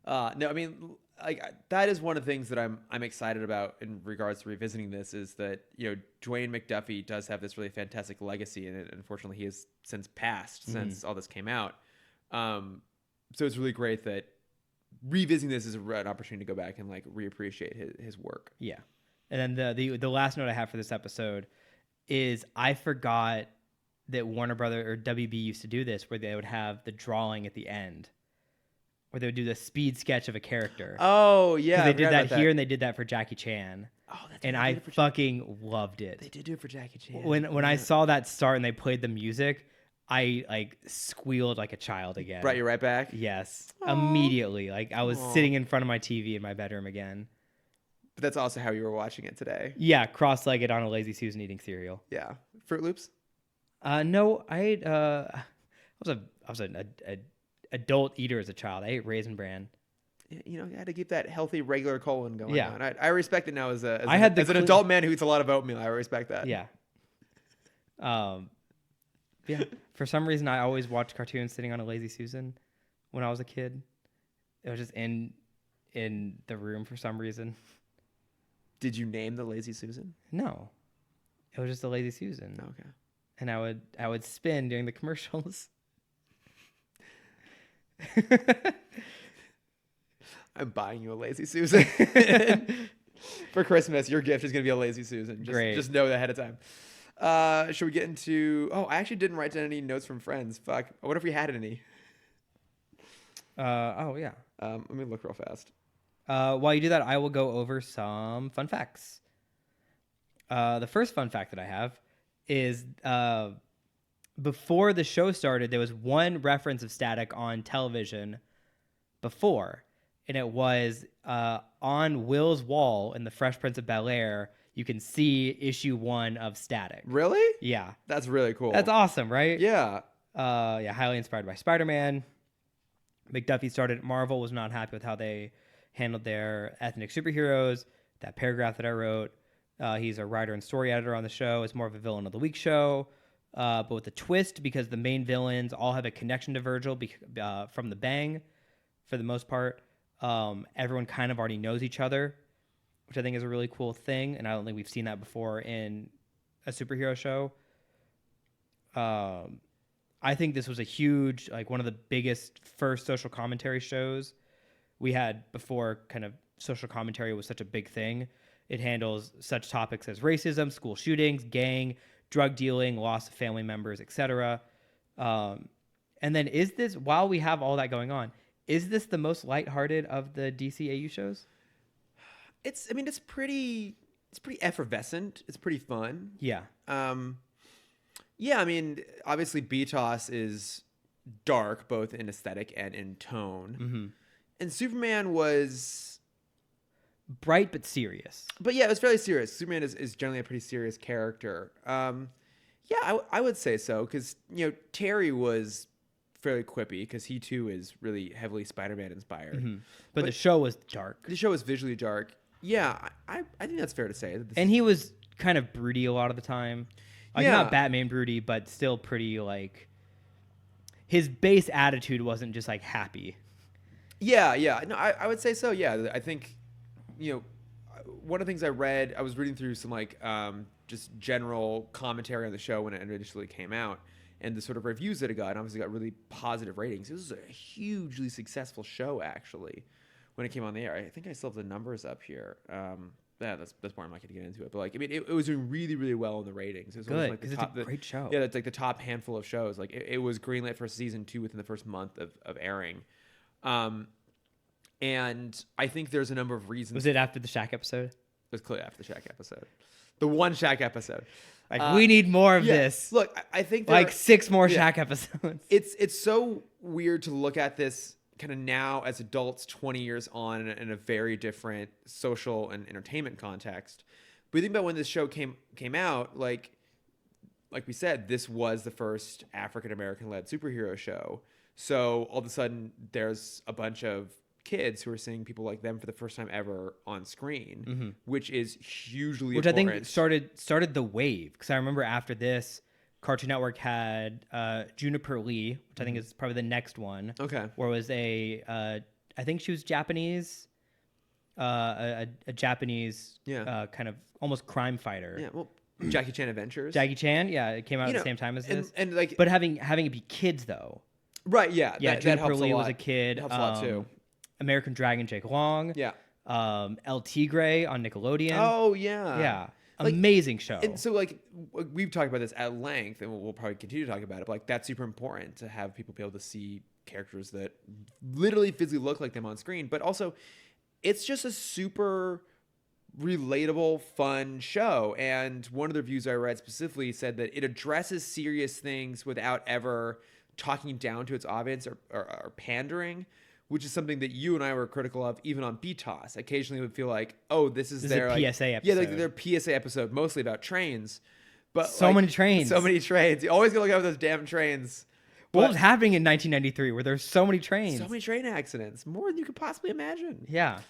No, I mean, like that is one of the things that I'm excited about in regards to revisiting this is that Dwayne McDuffie does have this really fantastic legacy, and unfortunately he has since passed since all this came out. So it's really great that revisiting this is an opportunity to go back and like reappreciate his work. Yeah. And then the last note I have for this episode is I forgot that Warner Brother or WB used to do this where they would have the drawing at the end where they would do the speed sketch of a character. Oh, yeah. They did that here and they did that for Jackie Chan. Oh, that's and I fucking loved it. They did do it for Jackie Chan. When I saw that start and they played the music, I like squealed like a child again. Brought you right back. Yes, Aw. immediately. Like I was Aw. sitting in front of my TV in my bedroom again. But that's also how you were watching it today. Yeah, cross-legged on a Lazy Susan eating cereal. Yeah. Fruit Loops. No, I was an adult eater as a child. I ate Raisin Bran. You know, you had to keep that healthy, regular colon going Yeah. on. I respect it now as I had the an adult man who eats a lot of oatmeal. I respect that. Yeah. Yeah. For some reason, I always watched cartoons sitting on a Lazy Susan when I was a kid. It was just in the room for some reason. Did you name the Lazy Susan? No, it was just a Lazy Susan. Okay. And I would spin during the commercials. I'm buying you a Lazy Susan for Christmas. Your gift is going to be a Lazy Susan. Great. Just know that ahead of time. Should we get into... Oh, I actually didn't write down any notes from friends. Fuck. I wonder if we had any. Oh, yeah. Let me look real fast. While you do that, I will go over some fun facts. The first fun fact that I have is before the show started, there was one reference of Static on television before, and it was on Will's wall in The Fresh Prince of Bel-Air. You can see issue 1 of Static. Really? Yeah. That's really cool. That's awesome, right? Yeah. Yeah, highly inspired by Spider-Man. McDuffie started at Marvel, was not happy with how they handled their ethnic superheroes. That paragraph that I wrote. He's a writer and story editor on the show. It's more of a villain of the week show, but with a twist because the main villains all have a connection to Virgil from the Bang, for the most part. Everyone kind of already knows each other, which I think is a really cool thing, and I don't think we've seen that before in a superhero show. I think this was a huge, like one of the biggest first social commentary shows we had before kind of social commentary was such a big thing. It handles such topics as racism, school shootings, gang, drug dealing, loss of family members, etc. And then is this, while we have all that going on, is this the most lighthearted of the DCAU shows? It's pretty effervescent. It's pretty fun. Yeah. Yeah, I mean, obviously BTOS is dark, both in aesthetic and in tone. Mm-hmm. And Superman was... bright but serious. But yeah, it was fairly serious. Superman is generally a pretty serious character. Yeah, I would say so, because, you know, Terry was fairly quippy, because he too is really heavily Spider-Man inspired. Mm-hmm. But the show was dark. The show was visually dark. Yeah, I think that's fair to say. And he was kind of broody a lot of the time. Like, Yeah. not Batman broody, but still pretty, like... his base attitude wasn't just, like, happy. Yeah. No, I would say so, yeah. I think, you know, one of the things I read, I was reading through some, like, just general commentary on the show when it initially came out, and the sort of reviews that it got, and obviously got really positive ratings. It was a hugely successful show, actually, when it came on the air. I think I still have the numbers up here. Yeah, that's more. I'm not going to get into it, but like, I mean, it was doing really, really well in the ratings. It was Good, like because it's a great show. Yeah, it's like the top handful of shows. Like, it was greenlit for season 2 within the first month of airing. And I think there's a number of reasons. Was it after the Shaq episode? It was clearly after the Shaq episode. The one Shaq episode. Like, we need more of this. Look, I think like 6 more Shaq episodes. It's so weird to look at this kind of now as adults 20 years on in a very different social and entertainment context. But you think about when this show came out, like we said, this was the first African-American led superhero show. So all of a sudden there's a bunch of kids who are seeing people like them for the first time ever on screen, which is hugely important. I think started the wave, because I remember after this, Cartoon Network had Juniper Lee, which I think is probably the next one. Okay. Where it was I think she was Japanese, a Japanese kind of almost crime fighter. Yeah, well, Jackie Chan Adventures. Jackie Chan, yeah, it came out at the same time as this. And like, but having it be kids though. Right, yeah. Yeah, Juniper Lee was a kid. Helps a lot too. American Dragon Jake Long. Yeah. El Tigre on Nickelodeon. Oh, yeah. Yeah. Like, amazing show. And so, like, we've talked about this at length, and we'll probably continue to talk about it, but, like, that's super important to have people be able to see characters that literally physically look like them on screen. But also, it's just a super relatable, fun show. And one of the reviews I read specifically said that it addresses serious things without ever talking down to its audience or pandering, which is something that you and I were critical of even on BTOS. Occasionally, it would feel like, oh, this is their a PSA episode. Yeah, like their PSA episode, mostly about trains. But so many trains. So many trains. You always gotta look out for those damn trains. What was happening in 1993 where there's so many trains? So many train accidents. More than you could possibly imagine. Yeah.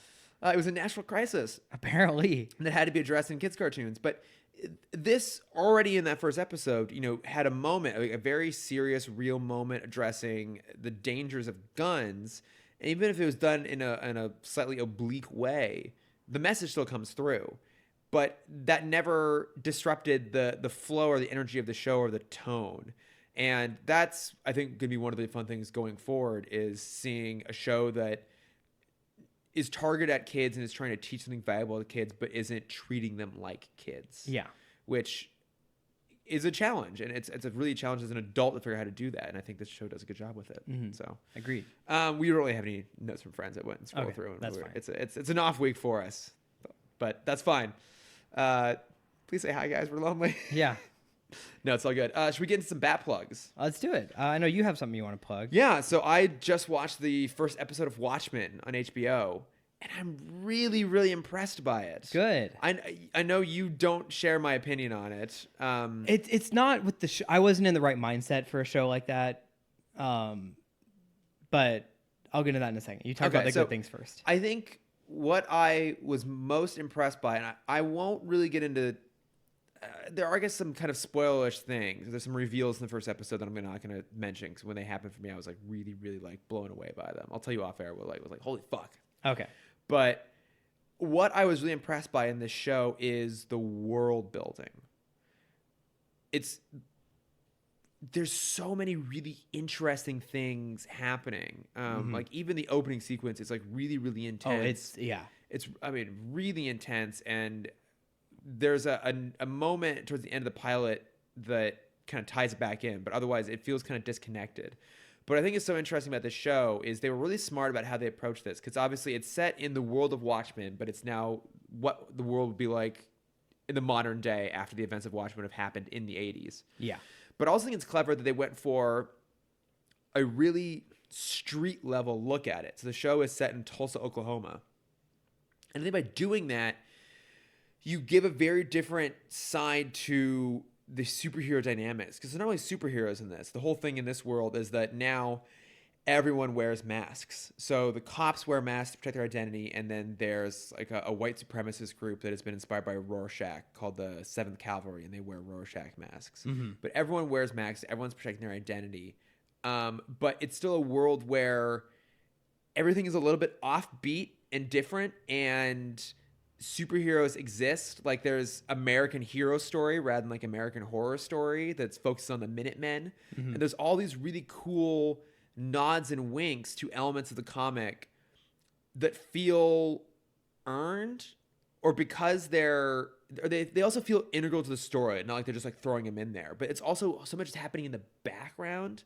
It was a national crisis. Apparently. And that had to be addressed in kids' cartoons. But this already in that first episode, had a moment, a very serious, real moment addressing the dangers of guns. And even if it was done in a slightly oblique way, the message still comes through. But that never disrupted the flow or the energy of the show or the tone. And that's, I think, going to be one of the fun things going forward is seeing a show that is targeted at kids and is trying to teach something valuable to kids, but isn't treating them like kids. Yeah. Which is a challenge. And it's a really challenge as an adult to figure out how to do that. And I think this show does a good job with it. Mm-hmm. So agreed. We don't really have any notes from friends that went and scroll through. And that's fine. It's an off week for us, but that's fine. Please say hi, guys. We're lonely. Yeah. No, it's all good. Should we get into some bat plugs? Let's do it. I know you have something you want to plug. Yeah, so I just watched the first episode of Watchmen on HBO, and I'm really, really impressed by it. Good. I know you don't share my opinion on it. It's not with the show. I wasn't in the right mindset for a show like that. But I'll get into that in a second. You talk about the good things first. I think what I was most impressed by, and I won't really get into. There are, I guess, some kind of spoilerish things. There's some reveals in the first episode that I'm not going to mention because when they happened for me, I was like really, really like blown away by them. I'll tell you off air. Was like, holy fuck. Okay. But what I was really impressed by in this show is the world building. There's so many really interesting things happening. Like even the opening sequence is like really, really intense. It's really intense. And there's a moment towards the end of the pilot that kind of ties it back in, but otherwise it feels kind of disconnected. But I think it's so interesting about this show is they were really smart about how they approach this, because obviously it's set in the world of Watchmen, but it's now what the world would be like in the modern day after the events of Watchmen have happened in the 80s. Yeah. But I also think it's clever that they went for a really street level look at it. So the show is set in Tulsa, Oklahoma. And I think by doing that, you give a very different side to the superhero dynamics, because there's not only superheroes in this. The whole thing in this world is that now everyone wears masks. So the cops wear masks to protect their identity, and then there's like a white supremacist group that has been inspired by Rorschach called the 7th Cavalry, and they wear Rorschach masks. Mm-hmm. But everyone wears masks. Everyone's protecting their identity. But it's still a world where everything is a little bit offbeat and different, and superheroes exist. Like there's American Hero Story rather than like American Horror Story that's focused on the Minutemen. Mm-hmm. And there's all these really cool nods and winks to elements of the comic that feel earned, or because they also feel integral to the story, not like they're just like throwing them in there. But it's also so much is happening in the background,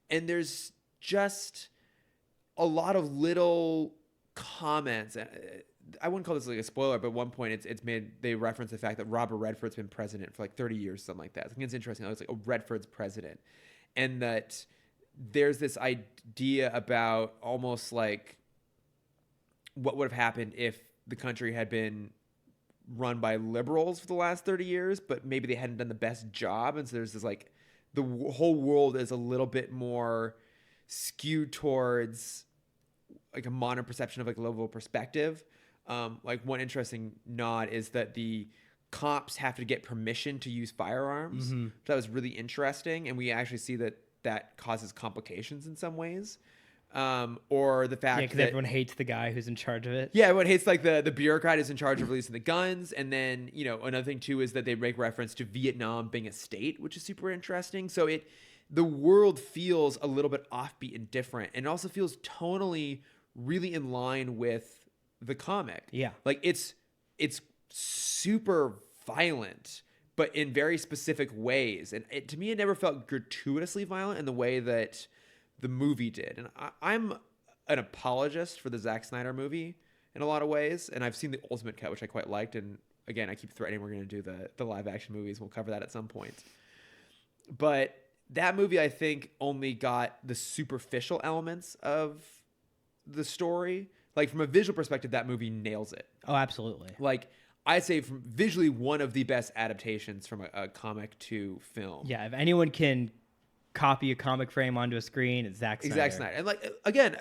and there's just a lot of little comments. I wouldn't call this like a spoiler, but at one point they reference the fact that Robert Redford's been president for like 30 years, something like that. I think it's interesting. It's like, oh, Redford's president. And that there's this idea about almost like what would have happened if the country had been run by liberals for the last 30 years, but maybe they hadn't done the best job. And so there's this like, the whole world is a little bit more skewed towards like a modern perception of like level of perspective. Like one interesting nod is that the cops have to get permission to use firearms. Mm-hmm. That was really interesting. And we actually see that causes complications in some ways. Or the fact because everyone hates the guy who's in charge of it. Yeah, everyone hates like the bureaucrat who's in charge of releasing the guns. And then, another thing too is that they make reference to Vietnam being a state, which is super interesting. So the world feels a little bit offbeat and different. And it also feels tonally really in line with the comic. Yeah. Like it's super violent, but in very specific ways. And to me, it never felt gratuitously violent in the way that the movie did. And I'm an apologist for the Zack Snyder movie. in a lot of ways. And I've seen the ultimate cut, which I quite liked. And again, I keep threatening we're going to do the live action movies. We'll cover that at some point. But that movie, I think, only got the superficial elements of the story. Like, from a visual perspective, that movie nails it. Oh, absolutely. Like, I'd say from visually one of the best adaptations from a comic to film. Yeah, if anyone can copy a comic frame onto a screen, it's Zack Snyder. Zack Snyder. And like, again,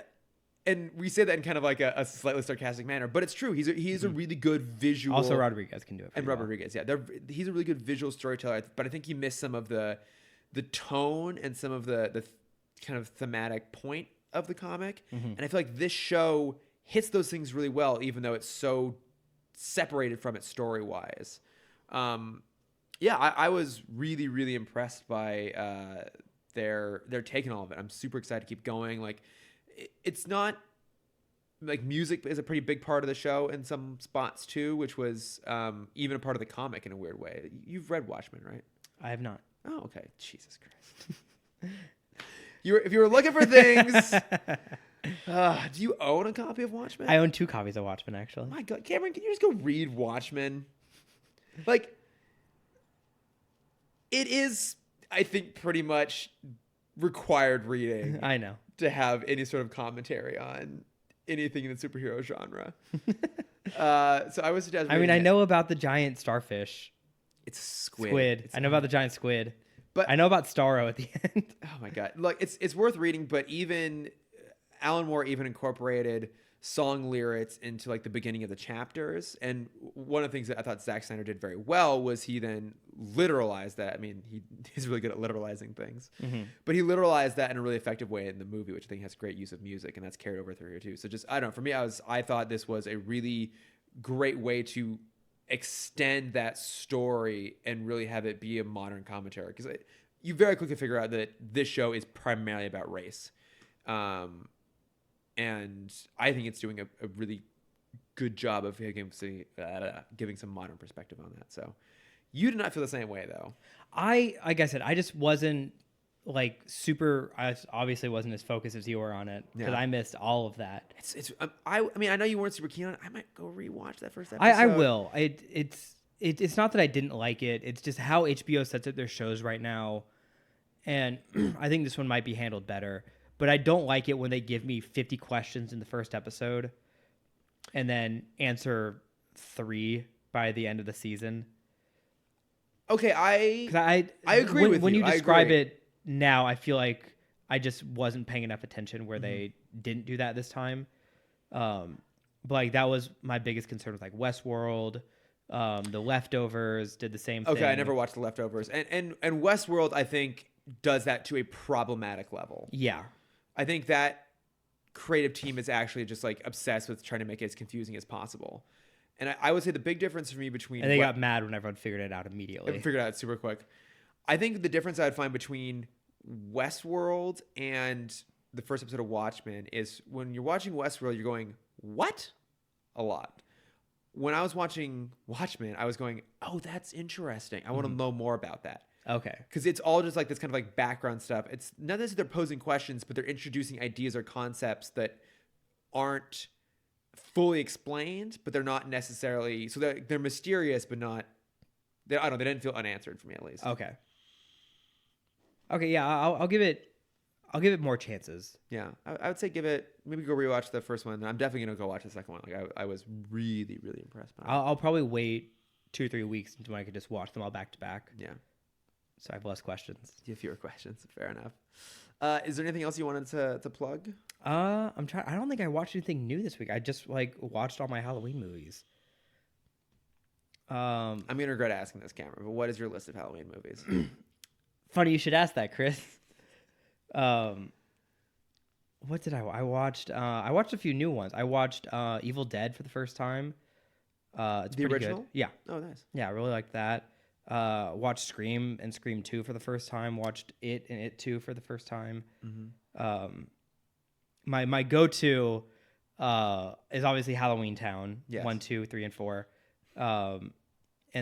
and we say that in kind of like a slightly sarcastic manner, but it's true. He's a really good visual. Also, Rodriguez can do it. And Rodriguez, yeah, he's a really good visual storyteller. But I think he missed some of the tone and some of the kind of thematic point of the comic. And I feel like this show hits those things really well, even though it's so separated from it story wise. I was really, really impressed by their take on all of it. I'm super excited to keep going. Like, it's not like music is a pretty big part of the show in some spots too, which was even a part of the comic in a weird way. You've read Watchmen, right? I have not. Oh, okay. Jesus Christ. If you were looking for things, do you own a copy of Watchmen? I own 2 copies of Watchmen, actually. My God, Cameron, can you just go read Watchmen? Like, it is, I think, pretty much required reading. I know. To have any sort of commentary on anything in the superhero genre. So I would suggest. I know about the giant starfish. It's squid. I know about the giant squid. But I know about Starro at the end. Oh my God. Look, it's worth reading, but even Alan Moore even incorporated song lyrics into like the beginning of the chapters. And one of the things that I thought Zack Snyder did very well was he then literalized that. I mean, he's really good at literalizing things, but he literalized that in a really effective way in the movie, which I think has great use of music, and that's carried over through here too. So just, I don't know, for me, I thought this was a really great way to extend that story and really have it be a modern commentary, because you very quickly figure out that this show is primarily about race. And I think it's doing a really good job of giving some modern perspective on that. So you did not feel the same way, though. Like I said, I just wasn't like super. I obviously wasn't as focused as you were on it, because I missed all of that. I mean, I know you weren't super keen on it. I might go rewatch that first episode. I will. It's not that I didn't like it. It's just how HBO sets up their shows right now, and I think this one might be handled better. But I don't like it when they give me 50 questions in the first episode and then answer 3 by the end of the season. Okay, I agree with you. When you describe it now, I feel like I just wasn't paying enough attention where they didn't do that this time. But like that was my biggest concern with like Westworld. The Leftovers did the same thing. Okay, I never watched The Leftovers. And Westworld, I think, does that to a problematic level. Yeah. I think that creative team is actually just like obsessed with trying to make it as confusing as possible. And I would say the big difference for me between... And they got mad when everyone figured it out immediately. They figured it out super quick. I think the difference I would find between Westworld and the first episode of Watchmen is when you're watching Westworld, you're going, what? A lot. When I was watching Watchmen, I was going, oh, that's interesting. I want to know more about that. Okay. Because it's all just like this kind of like background stuff. It's not necessarily they're posing questions, but they're introducing ideas or concepts that aren't fully explained, but they're not necessarily... So they're mysterious, but not... I don't know. They didn't feel unanswered for me, at least. Okay. Yeah, I'll give it more chances. Yeah, I would say give it... Maybe go rewatch the first one. I'm definitely going to go watch the second one. Like I was really, really impressed by it. I'll probably wait 2 or 3 weeks until I could just watch them all back to back. Yeah. So I have less questions. You have fewer questions. Fair enough. Is there anything else you wanted to plug? I'm trying. I don't think I watched anything new this week. I just like watched all my Halloween movies. I'm gonna regret asking this, Cameron, but what is your list of Halloween movies? Funny you should ask that, Chris. What did I watched? I watched a few new ones. I watched Evil Dead for the first time. It's the original? Good. Yeah. Oh, nice. Yeah, I really liked that. Watched Scream and Scream 2 for the first time. Watched It and It 2 for the first time. My go-to is obviously Halloween Town. Yes. 1, 2, 3, and 4. And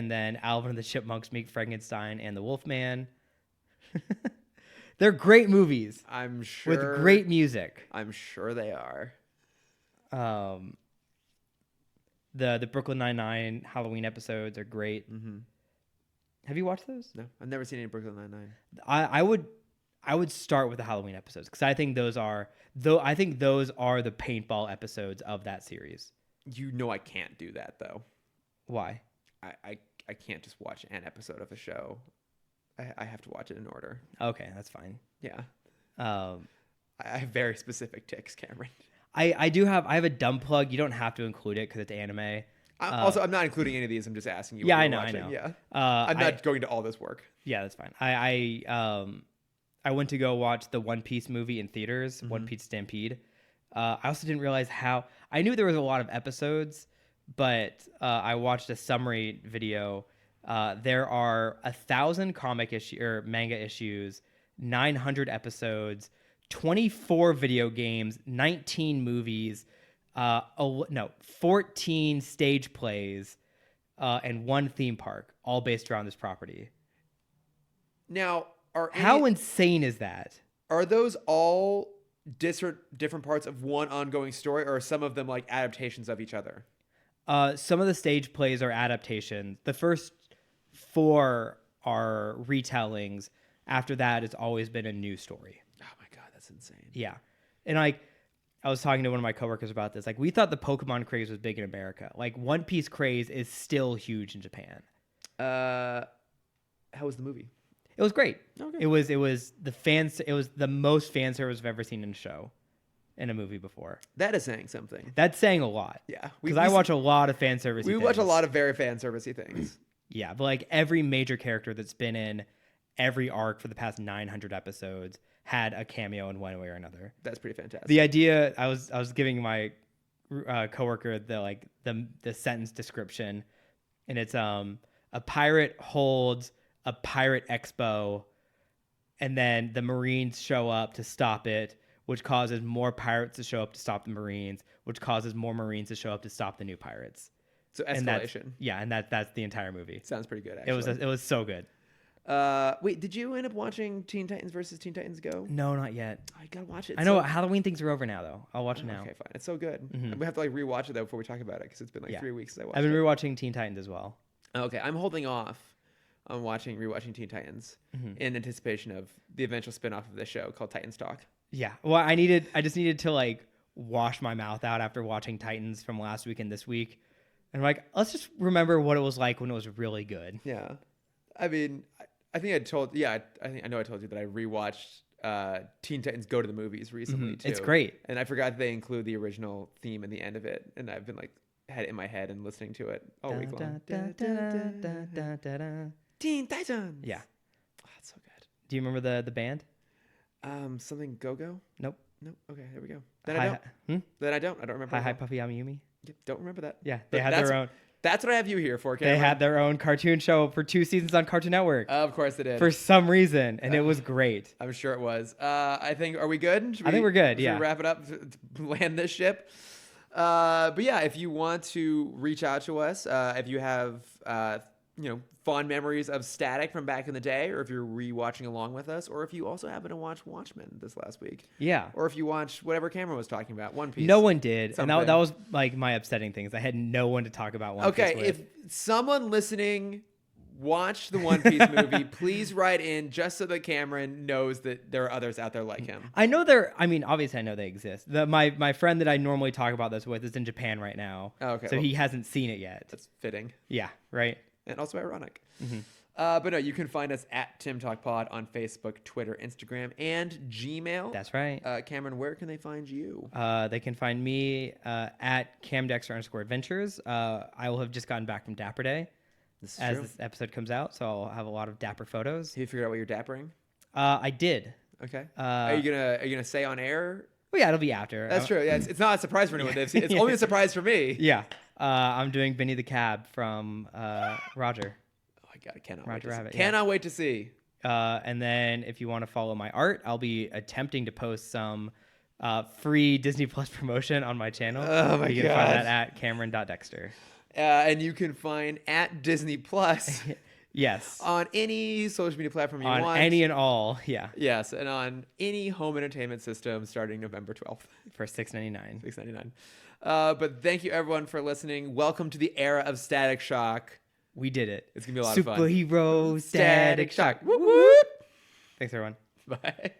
then Alvin and the Chipmunks Meet Frankenstein and the Wolfman. They're great movies. I'm sure. With great music. I'm sure they are. The Brooklyn Nine-Nine Halloween episodes are great. Mm-hmm. Have you watched those? No, I've never seen any Brooklyn Nine-Nine. I would start with the Halloween episodes because I think those are the paintball episodes of that series. You know I can't do that though. Why? I can't just watch an episode of a show. I have to watch it in order. Okay, that's fine. Yeah. I I have very specific tics, Cameron. I have a dumb plug. You don't have to include it because it's anime. Also, I'm not including any of these. I'm just asking you. Yeah, what I you're know. watching. I know. Yeah. I'm not going to all this work. Yeah, that's fine. I went to go watch the One Piece movie in theaters, One Piece Stampede. I also didn't realize how I knew there was a lot of episodes, but I watched a summary video. There are 1,000 manga issues, 900 episodes, 24 video games, 19 movies, 14 stage plays, and 1 theme park, all based around this property. Now, how insane is that? Are those all different parts of one ongoing story, or are some of them like adaptations of each other? Some of the stage plays are adaptations. The first 4 are retellings. After that, it's always been a new story. Oh my God, that's insane. Yeah. And I was talking to one of my coworkers about this. Like, we thought the Pokemon craze was big in America. Like, One Piece craze is still huge in Japan. How was the movie? It was great. Okay. It was the most fan service I've ever seen in a show, in a movie before. That is saying something. That's saying a lot. Yeah. Because I watch a lot of fan service. We watch a lot of very fan servicey things. Yeah, but like every major character that's been in every arc for the past 900 episodes had a cameo in one way or another. That's pretty fantastic. The idea, I was giving my coworker the sentence description, and it's a pirate holds a pirate expo, and then the Marines show up to stop it, which causes more pirates to show up to stop the Marines, which causes more Marines to show up to stop the new pirates. So escalation. And that's the entire movie. Sounds pretty good, actually. It was so good. Wait, did you end up watching Teen Titans versus Teen Titans Go? No, not yet. Oh, you gotta watch it. I know Halloween things are over now, though. I'll watch it now. Okay, fine. It's so good. Mm-hmm. We have to like rewatch it though before we talk about it because it's been like 3 weeks since I watched it. I've been rewatching Teen Titans as well. Okay, I'm holding off on rewatching Teen Titans in anticipation of the eventual spinoff of the show called Titans Talk. Yeah. Well, I just needed to like wash my mouth out after watching Titans from last week and this week. And like, let's just remember what it was like when it was really good. Yeah. I mean, I think I told you that I rewatched Teen Titans Go to the Movies recently too. It's great. And I forgot they include the original theme in the end of it. And I've been like had it in my head and listening to it all week long. Teen Titans. Yeah. Oh, that's so good. Do you remember the band? Something Go-Go? Nope. Nope. Okay, there we go. Then I don't. Then I don't remember. Hi Puffy Yumi. Yep, don't remember that. Yeah, they had their own. That's what I have you here for, Cameron. They had their own cartoon show for 2 seasons on Cartoon Network. Of course they did. For some reason, and it was great. I'm sure it was. I think, are we good? I think we're good, should we wrap it up to land this ship? But yeah, if you want to reach out to us, if you have fond memories of Static from back in the day, or if you're rewatching along with us, or if you also happen to watch Watchmen this last week. Yeah. Or if you watched whatever Cameron was talking about, One Piece. No one did. Something. And that was like my upsetting things. I had no one to talk about One Piece with. Okay, if someone listening watched the One Piece movie, please write in just so that Cameron knows that there are others out there like him. I know obviously I know they exist. My friend that I normally talk about this with is in Japan right now. Oh, okay. So he hasn't seen it yet. That's fitting. Yeah, right. And also ironic. Mm-hmm. But no, you can find us at Timm Talk Pod on Facebook, Twitter, Instagram, and Gmail. That's right. Cameron, where can they find you? They can find me at CamDexter_Adventures. I will have just gotten back from Dapper Day This episode comes out, so I'll have a lot of dapper photos. Have you figured out what you're dappering? I did. Okay. Are you gonna say on air? Well, yeah, it'll be after. That's true. Yeah, it's not a surprise for anyone. It's only a surprise for me. Yeah. I'm doing Benny the Cab from Roger. Oh my God, I cannot Roger wait to Rabbit, see. yeah. Cannot wait to see. And then if you want to follow my art, I'll be attempting to post some free Disney Plus promotion on my channel. Oh my You can God. find that at Cameron.Dexter. And you can find at Disney Plus Yes. On any social media platform you On want. any and all. Yeah. Yes, and on any home entertainment system starting November 12th. For $6.99. $6.99. But thank you everyone for listening. Welcome to the era of Static Shock. We did it. It's going to be a lot of fun. Superhero Static Shock. Whoop, whoop. Thanks, everyone. Bye.